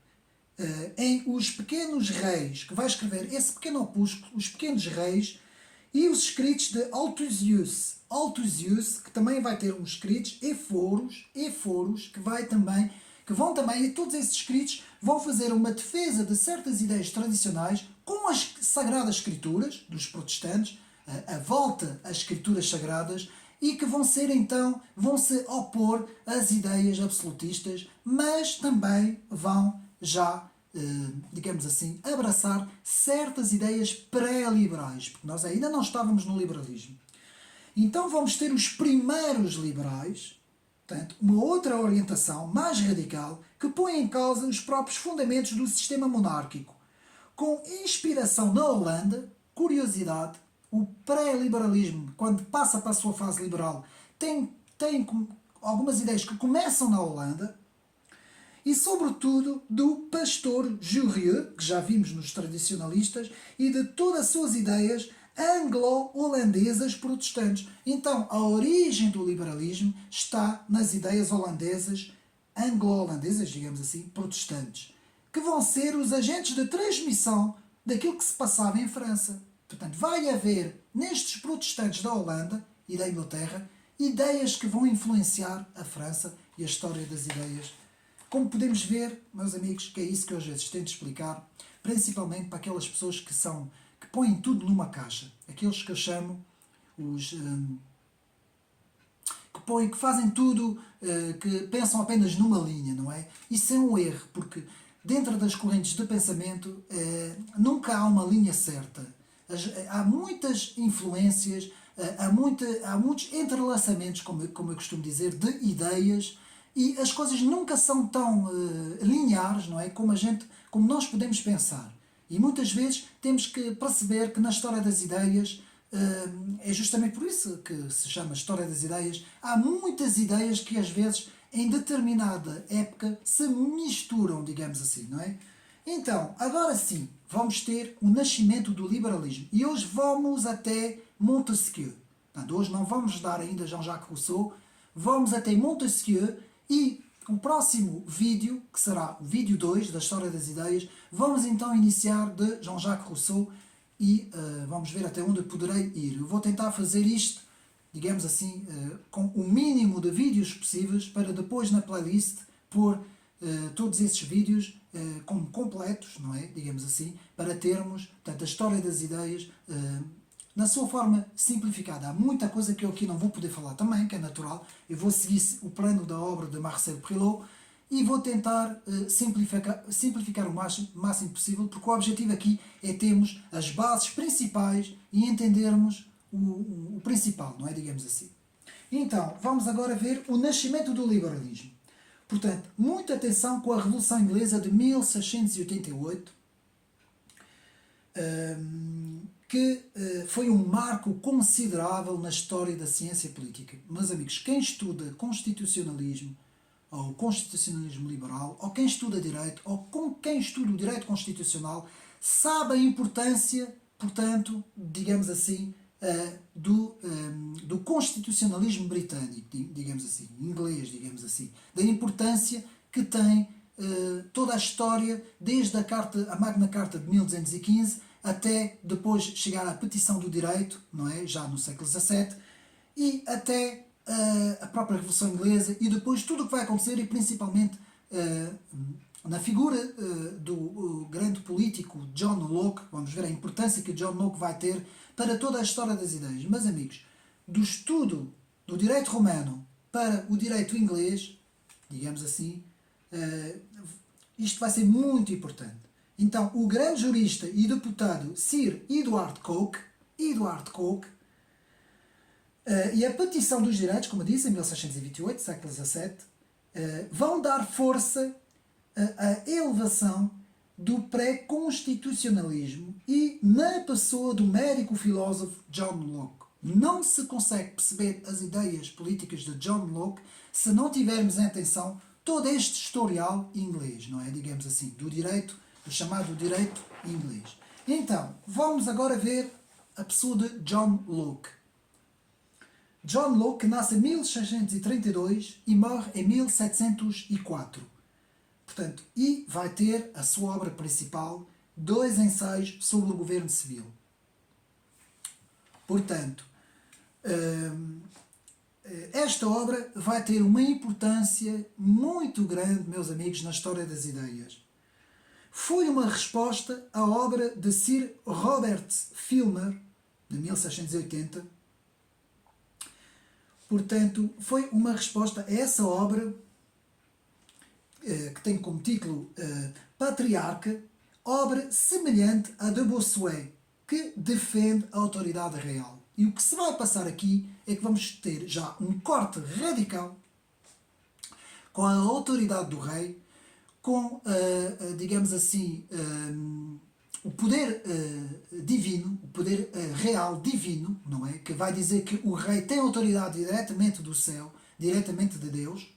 em Os Pequenos Reis, que vai escrever esse pequeno opúsculo, Os Pequenos Reis, e os escritos de Althusius. Althusius, que também vai ter uns escritos, Éforos, que vão também, e todos esses escritos vão fazer uma defesa de certas ideias tradicionais com as Sagradas Escrituras dos protestantes, a volta às Escrituras Sagradas, e que vão se opor às ideias absolutistas, mas também vão já, digamos assim, abraçar certas ideias pré-liberais, porque nós ainda não estávamos no liberalismo. Então vamos ter os primeiros liberais, portanto, uma outra orientação mais radical que põe em causa os próprios fundamentos do sistema monárquico. Com inspiração na Holanda, curiosidade, o pré-liberalismo, quando passa para a sua fase liberal, tem algumas ideias que começam na Holanda, e sobretudo do pastor Jurieu, que já vimos nos tradicionalistas, e de todas as suas ideias anglo-holandesas protestantes. Então, a origem do liberalismo está nas ideias holandesas, anglo-holandesas, digamos assim, protestantes, que vão ser os agentes de transmissão daquilo que se passava em França. Portanto, vai haver nestes protestantes da Holanda e da Inglaterra ideias que vão influenciar a França e a história das ideias. Como podemos ver, meus amigos, que é isso que eu às vezes tento explicar, principalmente para aquelas pessoas que põem tudo numa caixa. Aqueles que eu chamo os que fazem tudo, que pensam apenas numa linha, não é? Isso é um erro, porque dentro das correntes de pensamento nunca há uma linha certa. Há muitas influências, há muitos entrelaçamentos, como eu costumo dizer, de ideias, e as coisas nunca são tão lineares, não é? Como nós podemos pensar. E muitas vezes temos que perceber que na história das ideias, é justamente por isso que se chama História das Ideias, há muitas ideias que às vezes em determinada época se misturam, digamos assim, não é? Então, agora sim, vamos ter o nascimento do liberalismo. E hoje vamos até Montesquieu. Portanto, hoje não vamos dar ainda Jean-Jacques Rousseau, vamos até Montesquieu, e o próximo vídeo, que será o vídeo 2 da História das Ideias, vamos então iniciar de Jean-Jacques Rousseau e vamos ver até onde eu poderei ir. Eu vou tentar fazer isto, digamos assim, com o mínimo de vídeos possíveis, para depois na playlist pôr todos esses vídeos como completos, não é? Digamos assim, para termos, portanto, a História das Ideias na sua forma simplificada. Há muita coisa que eu aqui não vou poder falar também, que é natural. Eu vou seguir o plano da obra de Marcel Prilot e vou tentar simplificar o máximo possível, porque o objetivo aqui é termos as bases principais e entendermos o principal, não é? Digamos assim. Então, vamos agora ver o nascimento do liberalismo. Portanto, muita atenção com a Revolução Inglesa de 1688, que foi um marco considerável na história da ciência política. Meus amigos, quem estuda constitucionalismo, ou constitucionalismo liberal, ou quem estuda direito, ou quem estuda o direito constitucional, sabe a importância, portanto, digamos assim, do constitucionalismo britânico, digamos assim, inglês, digamos assim, da importância que tem toda a história, desde a Magna Carta de 1215 até depois chegar à petição do direito, não é? Já no século XVII, e até a própria Revolução Inglesa, e depois tudo o que vai acontecer, e principalmente na figura do grande político John Locke. Vamos ver a importância que John Locke vai ter para toda a história das ideias. Meus amigos, do estudo do direito romano para o direito inglês, digamos assim, isto vai ser muito importante. Então, o grande jurista e deputado Sir Edward Coke, e a petição dos direitos, como eu disse, em 1628, século XVII, vão dar força à elevação do pré-constitucionalismo e na pessoa do médico filósofo John Locke. Não se consegue perceber as ideias políticas de John Locke se não tivermos em atenção todo este historial inglês, não é? Digamos assim, do chamado direito inglês. Então, vamos agora ver a pessoa de John Locke. John Locke nasce em 1632 e morre em 1704. Portanto, e vai ter a sua obra principal, dois ensaios sobre o governo civil. Portanto, esta obra vai ter uma importância muito grande, meus amigos, na história das ideias. Foi uma resposta à obra de Sir Robert Filmer, de 1680. Portanto, foi uma resposta a essa obra, que tem como título Patriarca, obra semelhante a de Bossuet, que defende a autoridade real. E o que se vai passar aqui é que vamos ter já um corte radical com a autoridade do rei, com, digamos assim, o poder divino, o poder real divino, não é? Que vai dizer que o rei tem autoridade diretamente do céu, diretamente de Deus,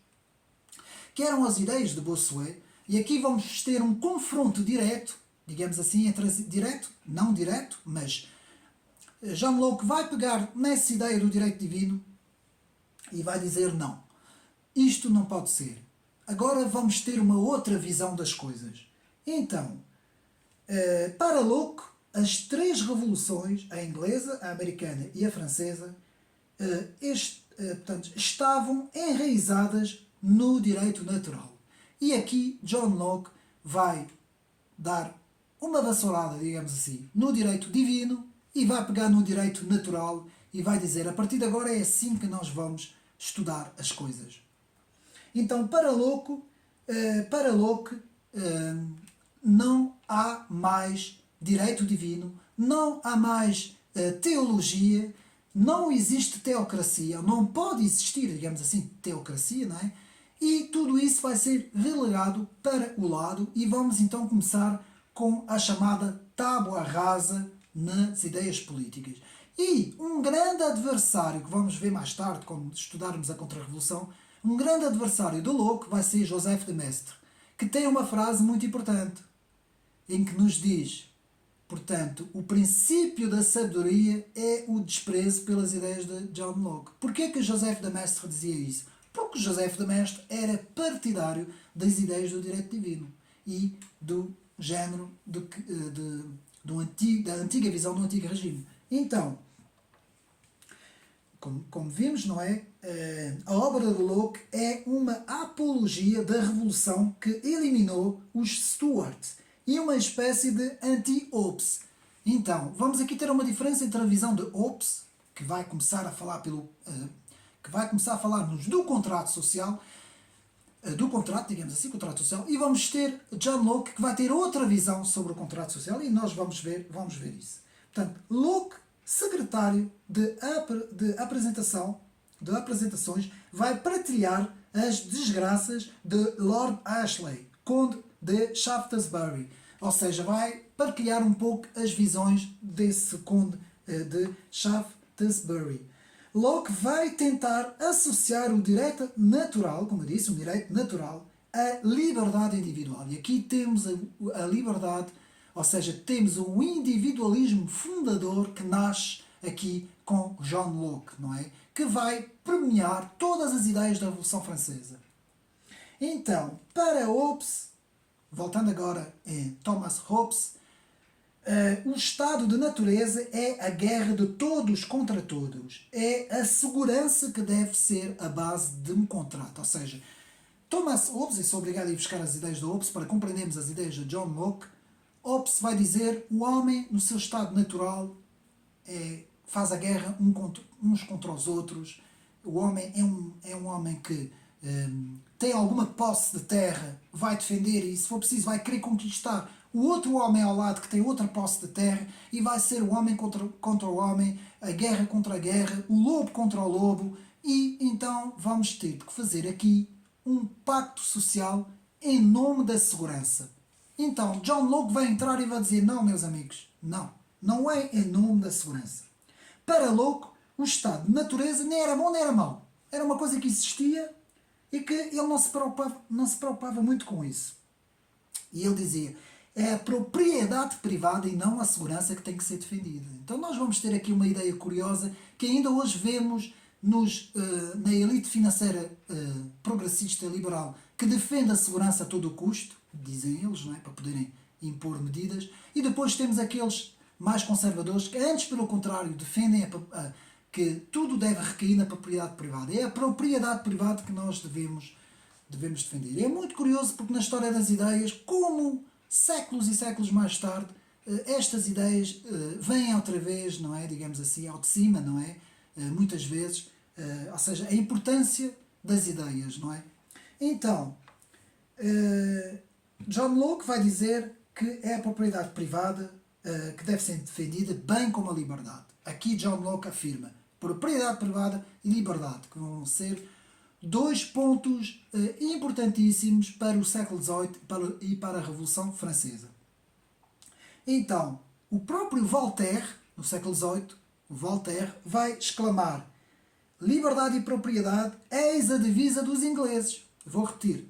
que eram as ideias de Bossuet, e aqui vamos ter um confronto direto, digamos assim, direto, não direto, mas John Locke vai pegar nessa ideia do direito divino e vai dizer não, isto não pode ser. Agora vamos ter uma outra visão das coisas. Então, para Locke, as três revoluções, a inglesa, a americana e a francesa, portanto, estavam enraizadas no direito natural. E aqui John Locke vai dar uma vassourada, digamos assim, no direito divino e vai pegar no direito natural e vai dizer, a partir de agora é assim que nós vamos estudar as coisas. Então, para Locke, não há mais direito divino, não há mais teologia, não existe teocracia, não pode existir, digamos assim, teocracia, não é? E tudo isso vai ser relegado para o lado e vamos então começar com a chamada tábua rasa nas ideias políticas. E um grande adversário, que vamos ver mais tarde, quando estudarmos a Contra-Revolução, um grande adversário do Locke vai ser Joseph de Maistre, que tem uma frase muito importante, em que nos diz, portanto, o princípio da sabedoria é o desprezo pelas ideias de John Locke. Porquê que Joseph de Maistre dizia isso? Porque Joseph de Maistre era partidário das ideias do direito divino e do género da antiga visão do antigo regime. Então, como vimos, não é? A obra de Locke é uma apologia da revolução que eliminou os Stuarts e uma espécie de anti-Hobbes. Então, vamos aqui ter uma diferença entre a visão de Hobbes, que vai começar a falar que vai começar a falar-nos do contrato social, do contrato, digamos assim, contrato social, e vamos ter John Locke, que vai ter outra visão sobre o contrato social, e nós vamos ver isso. Portanto, Locke, secretário de apresentações, vai partilhar as desgraças de Lord Ashley, conde de Shaftesbury. Ou seja, vai partilhar um pouco as visões desse conde de Shaftesbury. Locke vai tentar associar o direito natural, como eu disse, o direito natural, à liberdade individual. E aqui temos a liberdade, ou seja, temos o individualismo fundador que nasce aqui com John Locke, não é? Que vai premiar todas as ideias da Revolução Francesa. Então, para Hobbes, voltando agora em Thomas Hobbes, o estado de natureza é a guerra de todos contra todos. É a segurança que deve ser a base de um contrato. Ou seja, Thomas Hobbes, e sou obrigado a ir buscar as ideias de Hobbes para compreendermos as ideias de John Locke, Hobbes vai dizer o homem, no seu estado natural, faz a guerra uns contra os outros. O homem é um homem que tem alguma posse de terra, vai defender e, se for preciso, vai querer conquistar o outro homem ao lado que tem outra posse de terra e vai ser o homem contra o homem, a guerra contra a guerra, o lobo contra o lobo, e então vamos ter que fazer aqui um pacto social em nome da segurança. Então, John Locke vai entrar e vai dizer, não, meus amigos, não é em nome da segurança. Para Locke, o estado de natureza nem era bom nem era mau. Era uma coisa que existia e que ele não se preocupava muito com isso. E ele dizia, é a propriedade privada e não a segurança que tem que ser defendida. Então nós vamos ter aqui uma ideia curiosa que ainda hoje vemos na elite financeira progressista liberal que defende a segurança a todo o custo, dizem eles, não é? Para poderem impor medidas, e depois temos aqueles mais conservadores que, antes pelo contrário, defendem que tudo deve recair na propriedade privada. É a propriedade privada que nós devemos defender. E é muito curioso porque na história das ideias, como séculos e séculos mais tarde, estas ideias vêm outra vez, não é? Digamos assim, ao de cima, não é? Muitas vezes, ou seja, a importância das ideias, não é? Então, John Locke vai dizer que é a propriedade privada que deve ser defendida, bem como a liberdade. Aqui John Locke afirma propriedade privada e liberdade, que vão ser dois pontos importantíssimos para o século XVIII e para a Revolução Francesa. Então, o próprio Voltaire, no século XVIII, Voltaire vai exclamar: liberdade e propriedade, eis a divisa dos ingleses. Vou repetir.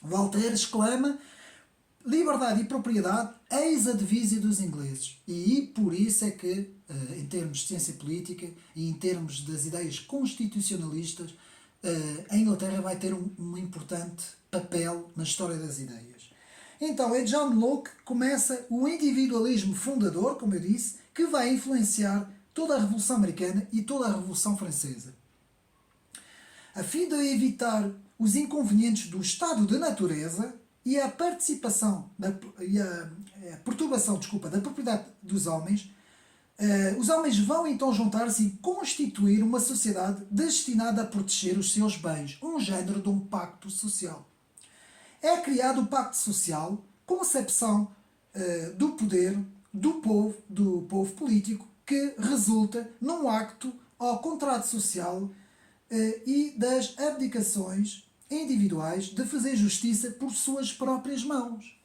Voltaire exclama: liberdade e propriedade, eis a divisa dos ingleses. E por isso é que, em termos de ciência política e em termos das ideias constitucionalistas, a Inglaterra vai ter um importante papel na história das ideias. Então, é John Locke que começa o individualismo fundador, como eu disse, que vai influenciar toda a Revolução Americana e toda a Revolução Francesa. A fim de evitar os inconvenientes do estado de natureza e a participação e a perturbação, da propriedade dos homens, os homens vão então juntar-se e constituir uma sociedade destinada a proteger os seus bens, um género de um pacto social. É criado o pacto social, concepção do poder do povo político, que resulta num acto ao contrato social e das abdicações individuais de fazer justiça por suas próprias mãos.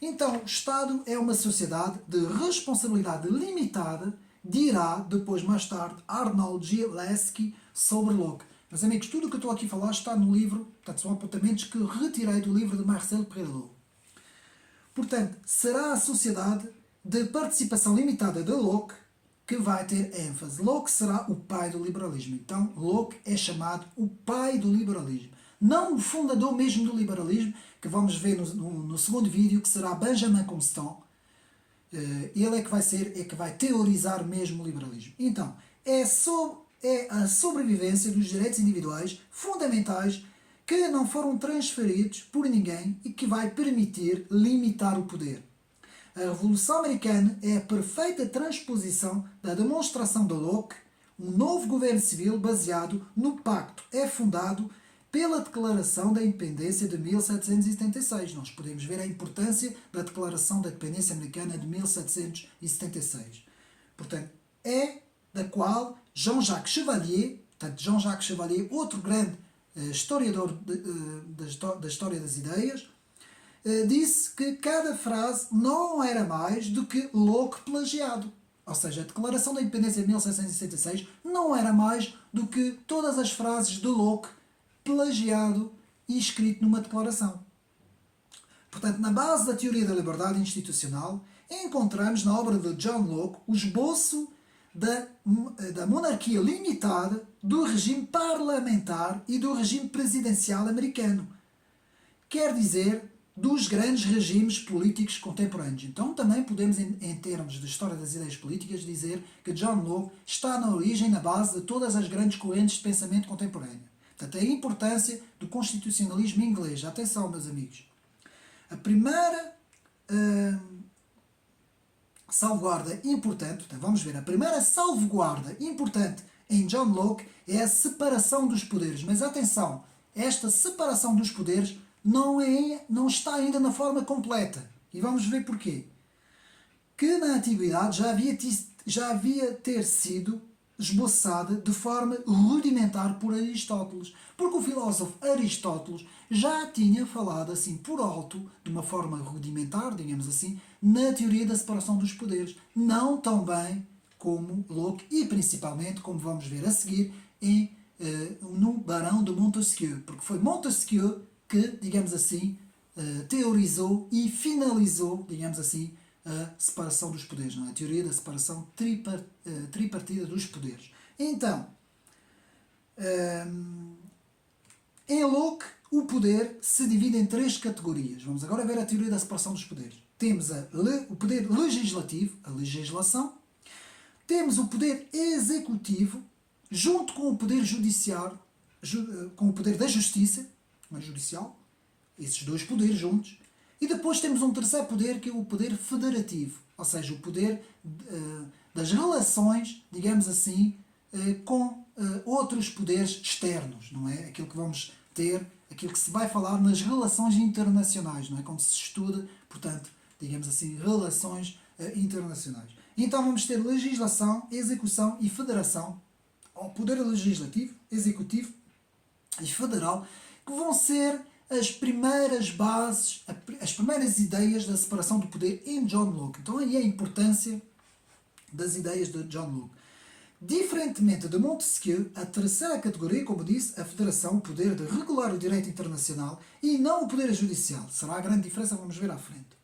Então, o Estado é uma sociedade de responsabilidade limitada, dirá depois, mais tarde, Arnold G. Lasky sobre Locke. Meus amigos, tudo o que eu estou aqui a falar está no livro, portanto, são apontamentos que retirei do livro de Marcel Perelot. Portanto, será a sociedade de participação limitada de Locke que vai ter ênfase. Locke será o pai do liberalismo. Então, Locke é chamado o pai do liberalismo. Não o fundador mesmo do liberalismo, que vamos ver no segundo vídeo, que será Benjamin Constant. Ele é que vai teorizar mesmo o liberalismo. Então, é a sobrevivência dos direitos individuais fundamentais que não foram transferidos por ninguém e que vai permitir limitar o poder. A Revolução Americana é a perfeita transposição da demonstração de Locke. Um novo governo civil baseado no pacto é fundado pela Declaração da Independência de 1776. Nós podemos ver a importância da Declaração da Independência Americana de 1776. Portanto, é da qual Jean-Jacques Chevalier, outro grande historiador da história das ideias, disse que cada frase não era mais do que Locke plagiado. Ou seja, a Declaração da Independência de 1776 não era mais do que todas as frases de Locke plagiado e escrito numa declaração. Portanto, na base da teoria da liberdade institucional, encontramos na obra de John Locke o esboço da monarquia limitada, do regime parlamentar e do regime presidencial americano. Quer dizer, dos grandes regimes políticos contemporâneos. Então também podemos, em termos de história das ideias políticas, dizer que John Locke está na origem, na base de todas as grandes correntes de pensamento contemporâneo. Portanto, a importância do constitucionalismo inglês. Atenção, meus amigos. A primeira salvaguarda importante, portanto, vamos ver, a primeira salvaguarda importante em John Locke é a separação dos poderes. Mas atenção, esta separação dos poderes não está ainda na forma completa. E vamos ver porquê. Que na Antiguidade já havia ter sido esboçada de forma rudimentar por Aristóteles. Porque o filósofo Aristóteles já tinha falado assim por alto, de uma forma rudimentar, digamos assim, na teoria da separação dos poderes. Não tão bem como Locke e principalmente, como vamos ver a seguir, no Barão de Montesquieu. Porque foi Montesquieu que, digamos assim, teorizou e finalizou, digamos assim, a separação dos poderes, não é? A teoria da separação tripartida dos poderes. Então, Em Locke, o poder se divide em três categorias. Vamos agora ver a teoria da separação dos poderes. Temos o poder legislativo, a legislação. Temos o poder executivo, junto com o poder judiciário, com o poder da justiça, não é judicial, esses dois poderes juntos. E depois temos um terceiro poder, que é o poder federativo, ou seja, o poder das relações, digamos assim, com outros poderes externos, não é? Aquilo que vamos ter, aquilo que se vai falar nas relações internacionais, não é? Quando se estuda, portanto, digamos assim, relações internacionais. Então vamos ter legislação, execução e federação, ou poder legislativo, executivo e federal, que vão ser as primeiras bases, as primeiras ideias da separação do poder em John Locke. Então aí a importância das ideias de John Locke. Diferentemente de Montesquieu, a terceira categoria, como disse, a federação, o poder de regular o direito internacional e não o poder judicial. Será a grande diferença, vamos ver à frente.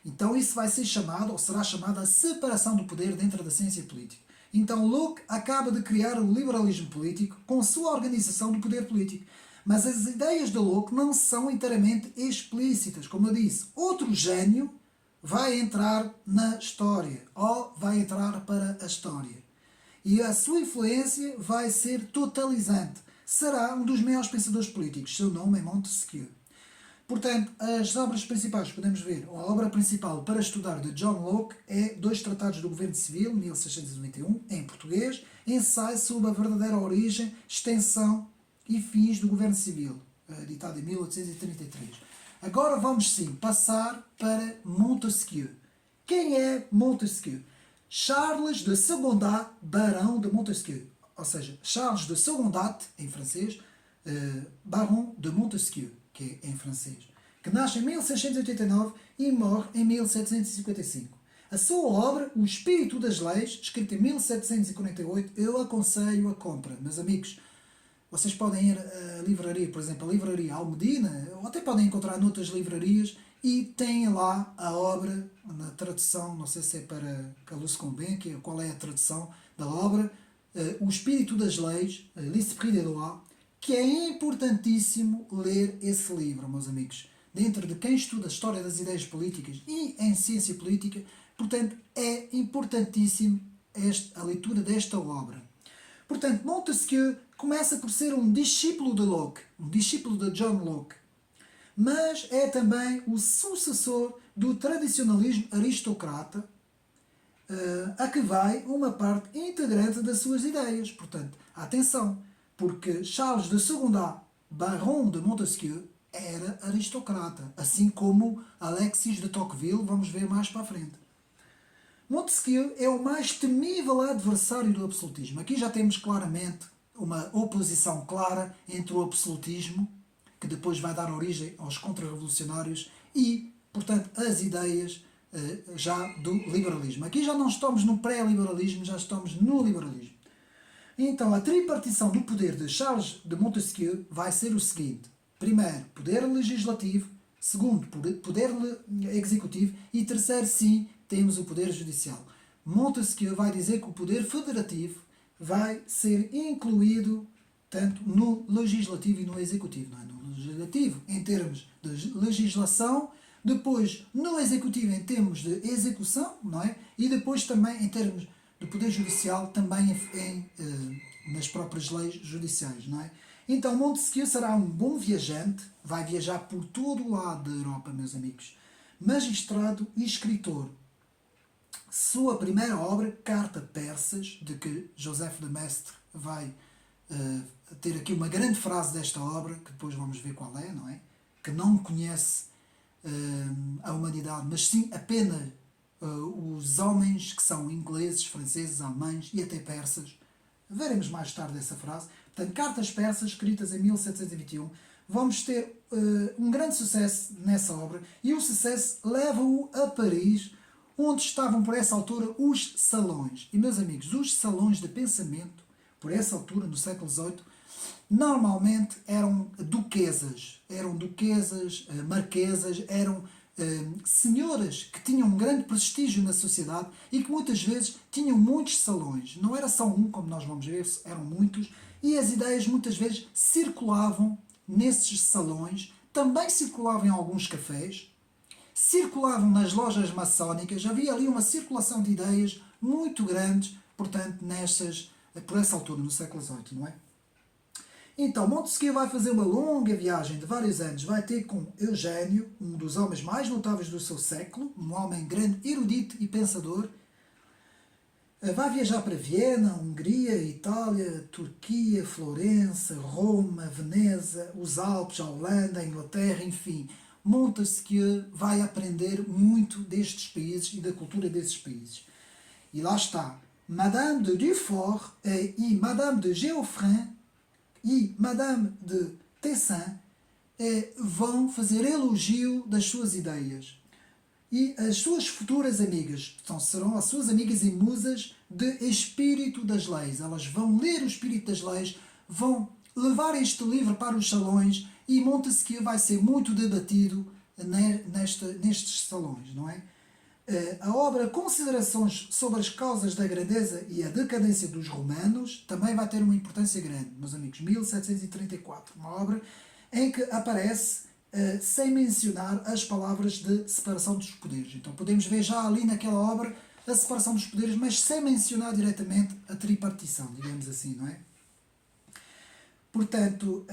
Então isso vai ser chamado, ou será chamado, a separação do poder dentro da ciência política. Então Locke acaba de criar o liberalismo político com a sua organização do poder político. Mas as ideias de Locke não são inteiramente explícitas. Como eu disse, outro gênio vai entrar na história, ou vai entrar para a história. E a sua influência vai ser totalizante. Será um dos maiores pensadores políticos. Seu nome é Montesquieu. Portanto, as obras principais que podemos ver, a obra principal para estudar de John Locke é Dois Tratados do Governo Civil, 1691, em português, Ensaio sobre a verdadeira origem, extensão e fins do Governo Civil, editado em 1833. Agora vamos sim passar para Montesquieu. Quem é Montesquieu? Charles de Secondat, Barão de Montesquieu. Ou seja, Charles de Secondat, em francês, Baron de Montesquieu, que é em francês, que nasce em 1689 e morre em 1755. A sua obra, O Espírito das Leis, escrita em 1748, eu aconselho a compra. Meus amigos, vocês podem ir à livraria, por exemplo, a livraria Almedina, ou até podem encontrar noutras livrarias, e têm lá a obra, na tradução, não sei se é para Calouste Convent, qual é a tradução da obra, O Espírito das Leis, L'Esprit des Lois, que é importantíssimo ler esse livro, meus amigos. Dentro de quem estuda a história das ideias políticas e em ciência política, portanto, é importantíssimo a leitura desta obra. Portanto, Montesquieu começa por ser um discípulo de Locke, um discípulo de John Locke, mas é também o sucessor do tradicionalismo aristocrata, a que vai uma parte integrante das suas ideias. Portanto, atenção, porque Charles de Secondat, Baron de Montesquieu, era aristocrata, assim como Alexis de Tocqueville, vamos ver mais para a frente. Montesquieu é o mais temível adversário do absolutismo. Aqui já temos claramente uma oposição clara entre o absolutismo, que depois vai dar origem aos contra-revolucionários, e, portanto, as ideias já do liberalismo. Aqui já não estamos no pré-liberalismo, já estamos no liberalismo. Então, a tripartição do poder de Charles de Montesquieu vai ser o seguinte. Primeiro, poder legislativo. Segundo, poder executivo. E terceiro, sim, temos o poder judicial. Montesquieu vai dizer que o poder federativo vai ser incluído tanto no legislativo e no executivo. Não é? No legislativo, em termos de legislação, depois no executivo, em termos de execução, não é? E depois também em termos do poder judicial, também nas próprias leis judiciais. Não é? Então, Montesquieu será um bom viajante, vai viajar por todo o lado da Europa, meus amigos. Magistrado e escritor. Sua primeira obra, Carta Persas, de que Joseph de Maistre vai ter aqui uma grande frase desta obra, que depois vamos ver qual é, não é? Que não conhece a humanidade, mas sim apenas os homens que são ingleses, franceses, alemães e até persas. Veremos mais tarde essa frase. Portanto, Cartas Persas, escritas em 1721, vamos ter um grande sucesso nessa obra, e o sucesso leva-o a Paris, onde estavam por essa altura os salões. E, meus amigos, os salões de pensamento, por essa altura, no século XVIII, normalmente eram duquesas, marquesas, eram senhoras que tinham um grande prestígio na sociedade e que muitas vezes tinham muitos salões. Não era só um, como nós vamos ver, eram muitos, e as ideias muitas vezes circulavam nesses salões, também circulavam em alguns cafés, circulavam nas lojas maçónicas, havia ali uma circulação de ideias muito grande, portanto, por essa altura, no século XVIII, não é? Então, Montesquieu vai fazer uma longa viagem de vários anos, vai ter com Eugênio, um dos homens mais notáveis do seu século, um homem grande, erudito e pensador. Vai viajar para Viena, Hungria, Itália, Turquia, Florença, Roma, Veneza, os Alpes, a Holanda, a Inglaterra, enfim. Montesquieu vai aprender muito destes países e da cultura desses países. E lá está, Madame de Dufour e Madame de Geoffrin e Madame de Tessin vão fazer elogio das suas ideias. E as suas futuras amigas, então serão as suas amigas e musas de Espírito das Leis. Elas vão ler o Espírito das Leis, vão levar este livro para os salões e Montesquieu vai ser muito debatido nestes salões, não é? A obra Considerações sobre as causas da grandeza e a decadência dos romanos também vai ter uma importância grande, meus amigos, 1734, uma obra em que aparece sem mencionar as palavras de separação dos poderes. Então podemos ver já ali naquela obra a separação dos poderes, mas sem mencionar diretamente a tripartição, digamos assim, não é? Portanto,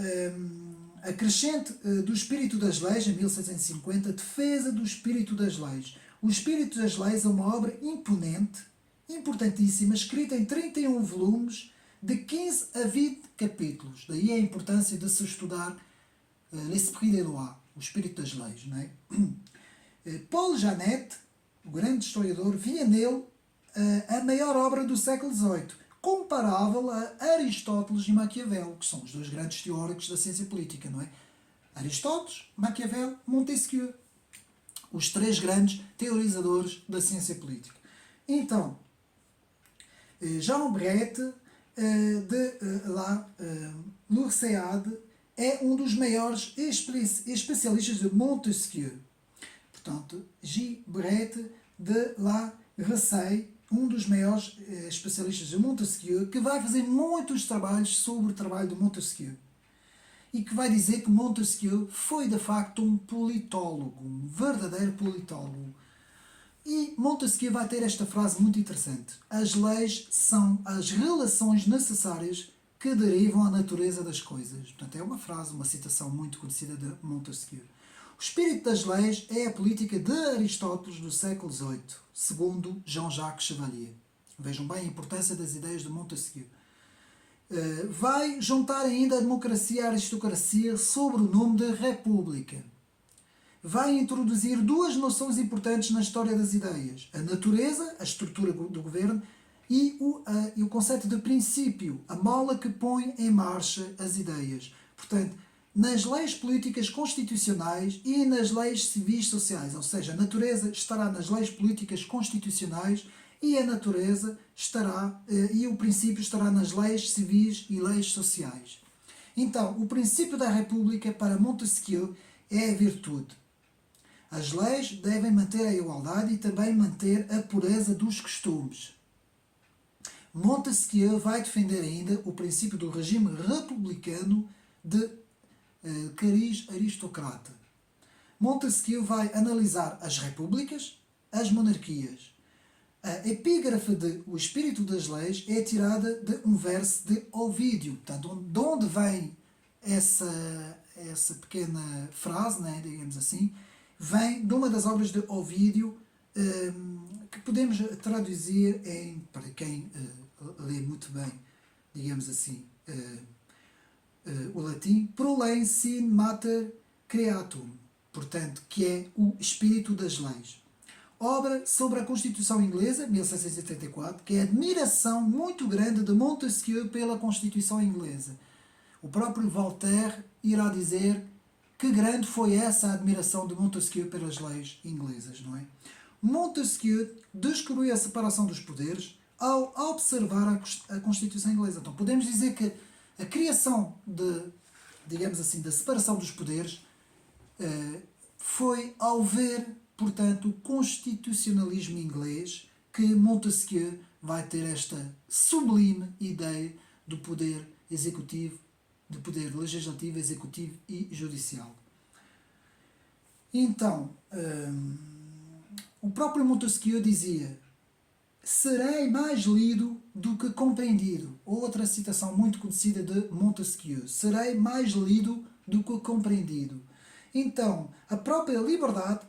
a crescente do espírito das leis, em 1750, defesa do espírito das leis. O Espírito das Leis é uma obra imponente, importantíssima, escrita em 31 volumes, de 15 a 20 capítulos. Daí a importância de se estudar l'Esprit des Lois, o Espírito das Leis. Não é? Paul Janet, o grande historiador, via nele a maior obra do século XVIII, comparável a Aristóteles e Maquiavel, que são os dois grandes teóricos da ciência política. Não é? Aristóteles, Maquiavel, Montesquieu. Os três grandes teorizadores da ciência política. Então, Jean Bret de la L'Urséade é um dos maiores especialistas de Montesquieu. Portanto, Jean Bret de la Ressey, um dos maiores especialistas de Montesquieu, que vai fazer muitos trabalhos sobre o trabalho de Montesquieu. E que vai dizer que Montesquieu foi de facto um politólogo, um verdadeiro politólogo. E Montesquieu vai ter esta frase muito interessante: as leis são as relações necessárias que derivam à natureza das coisas. Portanto, é uma frase, uma citação muito conhecida de Montesquieu. O espírito das leis é a política de Aristóteles do século XVIII, segundo Jean-Jacques Chevalier. Vejam bem a importância das ideias de Montesquieu. Vai juntar ainda a democracia e a aristocracia sob o nome de república. Vai introduzir duas noções importantes na história das ideias: a natureza, a estrutura do governo, e o conceito de princípio, a mola que põe em marcha as ideias. Portanto, nas leis políticas constitucionais e nas leis civis sociais, ou seja, a natureza estará nas leis políticas constitucionais e a natureza estará, e o princípio estará nas leis civis e leis sociais. Então, o princípio da República para Montesquieu é a virtude. As leis devem manter a igualdade e também manter a pureza dos costumes. Montesquieu vai defender ainda o princípio do regime republicano de cariz aristocrata. Montesquieu vai analisar as repúblicas, as monarquias. A epígrafe de O Espírito das Leis é tirada de um verso de Ovídio. Portanto, de onde vem essa pequena frase, né, digamos assim, vem de uma das obras de Ovídio, que podemos traduzir para quem lê muito bem, digamos assim, o latim, Prolem sin mater creatum, portanto, que é o espírito das leis. Obra sobre a Constituição Inglesa, 1784, que é a admiração muito grande de Montesquieu pela Constituição Inglesa. O próprio Voltaire irá dizer que grande foi essa admiração de Montesquieu pelas leis inglesas, não é? Montesquieu descobriu a separação dos poderes ao observar a Constituição Inglesa. Então, podemos dizer que a criação digamos assim, da separação dos poderes foi ao ver, portanto, o constitucionalismo inglês que Montesquieu vai ter esta sublime ideia do poder executivo, do poder legislativo, executivo e judicial. Então, o próprio Montesquieu dizia: serei mais lido do que compreendido. Outra citação muito conhecida de Montesquieu: serei mais lido do que compreendido. Então, a própria liberdade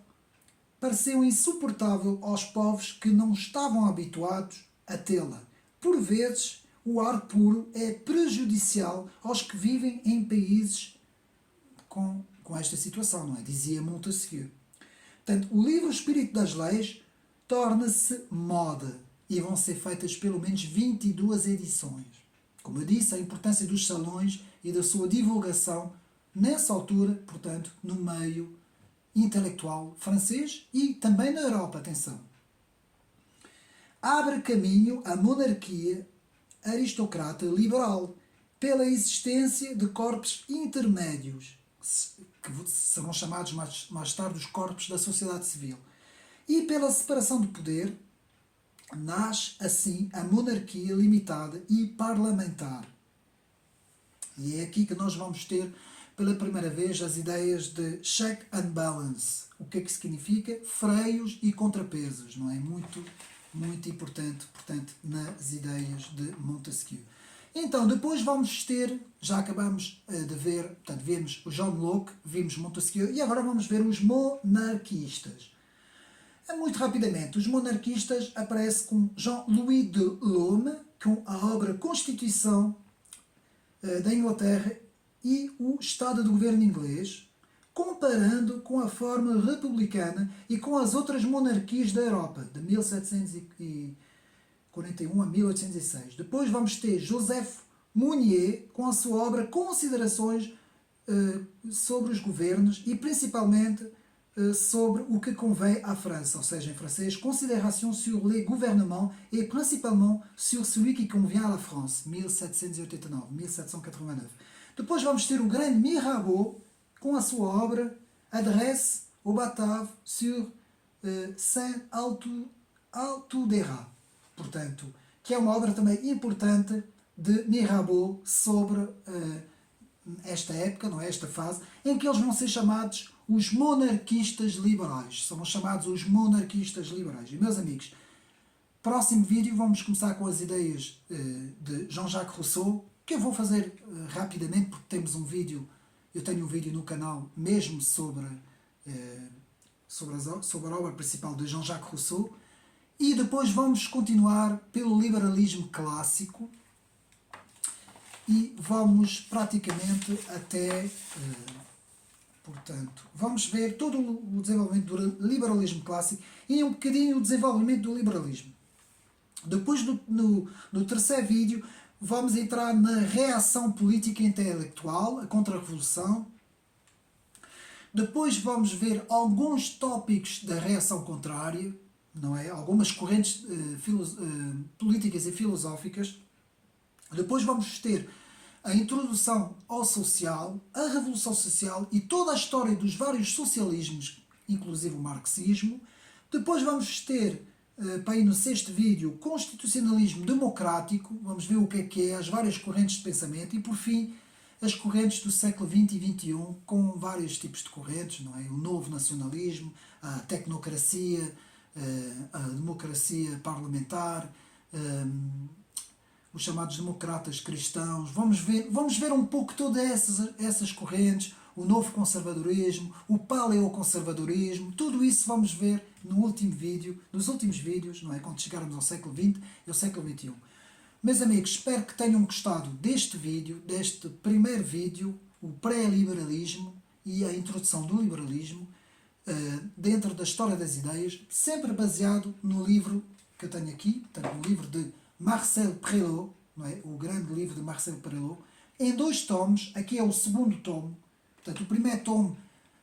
pareceu insuportável aos povos que não estavam habituados a tê-la. Por vezes, o ar puro é prejudicial aos que vivem em países com esta situação, não é? Dizia Montesquieu. Portanto, o livro Espírito das Leis torna-se moda e vão ser feitas pelo menos 22 edições. Como eu disse, a importância dos salões e da sua divulgação nessa altura, portanto, no meio intelectual francês e também na Europa, atenção. Abre caminho à monarquia aristocrata liberal pela existência de corpos intermédios, que serão chamados mais tarde os corpos da sociedade civil, e pela separação do poder, nasce assim a monarquia limitada e parlamentar. E é aqui que nós vamos ter pela primeira vez as ideias de check and balance. O que é que significa? Freios e contrapesos, não é? Muito importante, portanto, nas ideias de Montesquieu. Então, depois vamos ter, já acabamos de ver, portanto, vimos o John Locke, vimos Montesquieu, e agora vamos ver os monarquistas. Muito rapidamente, os monarquistas aparecem com Jean-Louis de Lome, com a obra Constituição da Inglaterra e o Estado do Governo Inglês, comparando com a forma republicana e com as outras monarquias da Europa, de 1741 a 1806. Depois vamos ter Joseph Mounier, com a sua obra Considerações sobre os governos e principalmente sobre o que convém à França, ou seja, em francês, Considération sur les gouvernements et principalement sur celui qui convient à la France, 1789. Depois vamos ter o grande Mirabeau, com a sua obra Adresse au Batave sur Saint-Altoudera, portanto, que é uma obra também importante de Mirabeau sobre esta época, não é? Esta fase, em que eles vão ser chamados os monarquistas liberais. São chamados os monarquistas liberais. E, meus amigos, próximo vídeo vamos começar com as ideias de Jean-Jacques Rousseau, que eu vou fazer rapidamente, porque temos um vídeo, eu tenho um vídeo no canal mesmo sobre a obra principal de Jean-Jacques Rousseau, e depois vamos continuar pelo liberalismo clássico e vamos praticamente até, portanto, vamos ver todo o desenvolvimento do liberalismo clássico e um bocadinho o desenvolvimento do liberalismo. Depois, no terceiro vídeo, vamos entrar na reação política e intelectual, a contra-revolução. Depois vamos ver alguns tópicos da reação contrária, não é? Algumas correntes políticas e filosóficas. Depois vamos ter a introdução ao social, a revolução social e toda a história dos vários socialismos, inclusive o marxismo. Depois vamos ter, para ir no sexto vídeo, o constitucionalismo democrático. Vamos ver o que é, as várias correntes de pensamento. E, por fim, as correntes do século XX e XXI, com vários tipos de correntes, não é? O novo nacionalismo, a tecnocracia, a democracia parlamentar, os chamados democratas cristãos. Vamos ver um pouco todas essas correntes, o novo conservadorismo, o paleoconservadorismo, tudo isso vamos ver nos últimos vídeos, não é? Quando chegarmos ao século XX e ao século XXI. Meus amigos, espero que tenham gostado deste vídeo, deste primeiro vídeo, o pré-liberalismo e a introdução do liberalismo, dentro da história das ideias, sempre baseado no livro que eu tenho aqui, portanto, no livro de Marcel Prelot, não é? O grande livro de Marcel Prelot, em 2 tomos. Aqui é o segundo tomo. Portanto, o primeiro tomo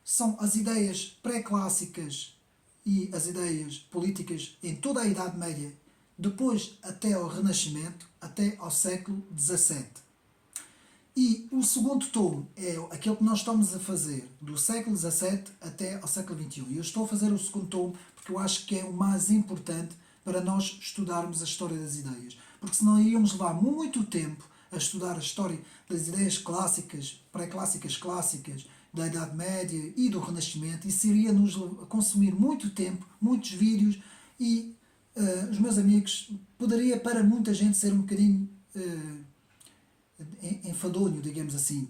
são as ideias pré-clássicas e as ideias políticas em toda a Idade Média, depois até ao Renascimento, até ao século XVII. E o segundo tomo é aquele que nós estamos a fazer do século XVII até ao século XXI. E eu estou a fazer o segundo tomo porque eu acho que é o mais importante para nós estudarmos a história das ideias. Porque senão íamos levar muito tempo a estudar a história das ideias clássicas, pré-clássicas, clássicas, da Idade Média e do Renascimento. Isso iria nos consumir muito tempo, muitos vídeos e os meus amigos, poderia para muita gente ser um bocadinho enfadonho, digamos assim,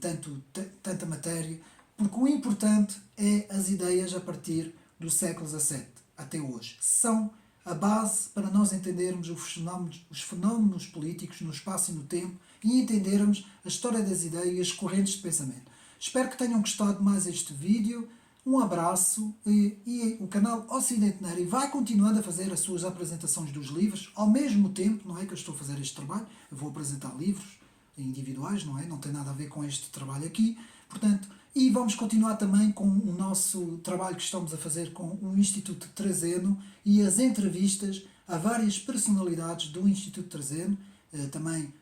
tanta matéria, porque o importante é as ideias a partir do século XVII até hoje. São a base para nós entendermos os fenómenos políticos no espaço e no tempo e entendermos a história das ideias e as correntes de pensamento. Espero que tenham gostado mais este vídeo. Um abraço e o canal Ocidente Neri vai continuando a fazer as suas apresentações dos livros ao mesmo tempo, não é que eu estou a fazer este trabalho, eu vou apresentar livros individuais, não é? Não tem nada a ver com este trabalho aqui, portanto, e vamos continuar também com o nosso trabalho que estamos a fazer com o Instituto Trazeno e as entrevistas a várias personalidades do Instituto Trazeno, também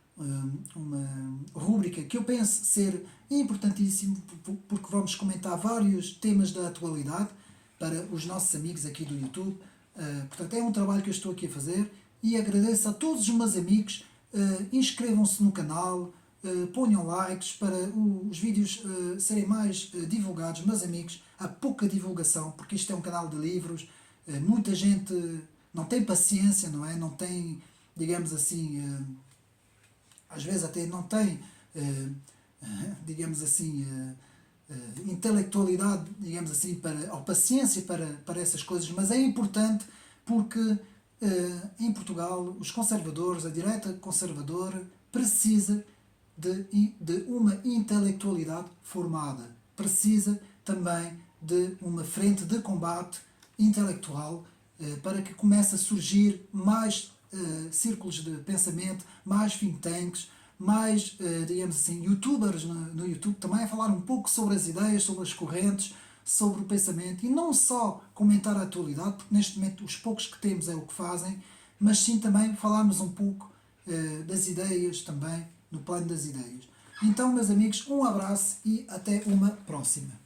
uma rúbrica que eu penso ser importantíssimo porque vamos comentar vários temas da atualidade para os nossos amigos aqui do YouTube. Portanto, é um trabalho que eu estou aqui a fazer e agradeço a todos os meus amigos. Inscrevam-se no canal, ponham likes para os vídeos serem mais divulgados. Meus amigos, há pouca divulgação porque isto é um canal de livros. Muita gente não tem paciência, não é? Não tem, digamos assim, às vezes até não tem, digamos assim, intelectualidade, digamos assim, ou paciência para essas coisas, mas é importante porque em Portugal os conservadores, a direita conservadora, precisa de uma intelectualidade formada, precisa também de uma frente de combate intelectual para que comece a surgir mais círculos de pensamento, mais think tanks, mais, digamos assim, youtubers no YouTube também a falar um pouco sobre as ideias, sobre as correntes, sobre o pensamento e não só comentar a atualidade, porque neste momento os poucos que temos é o que fazem, mas sim também falarmos um pouco das ideias também, no plano das ideias. Então, meus amigos, um abraço e até uma próxima.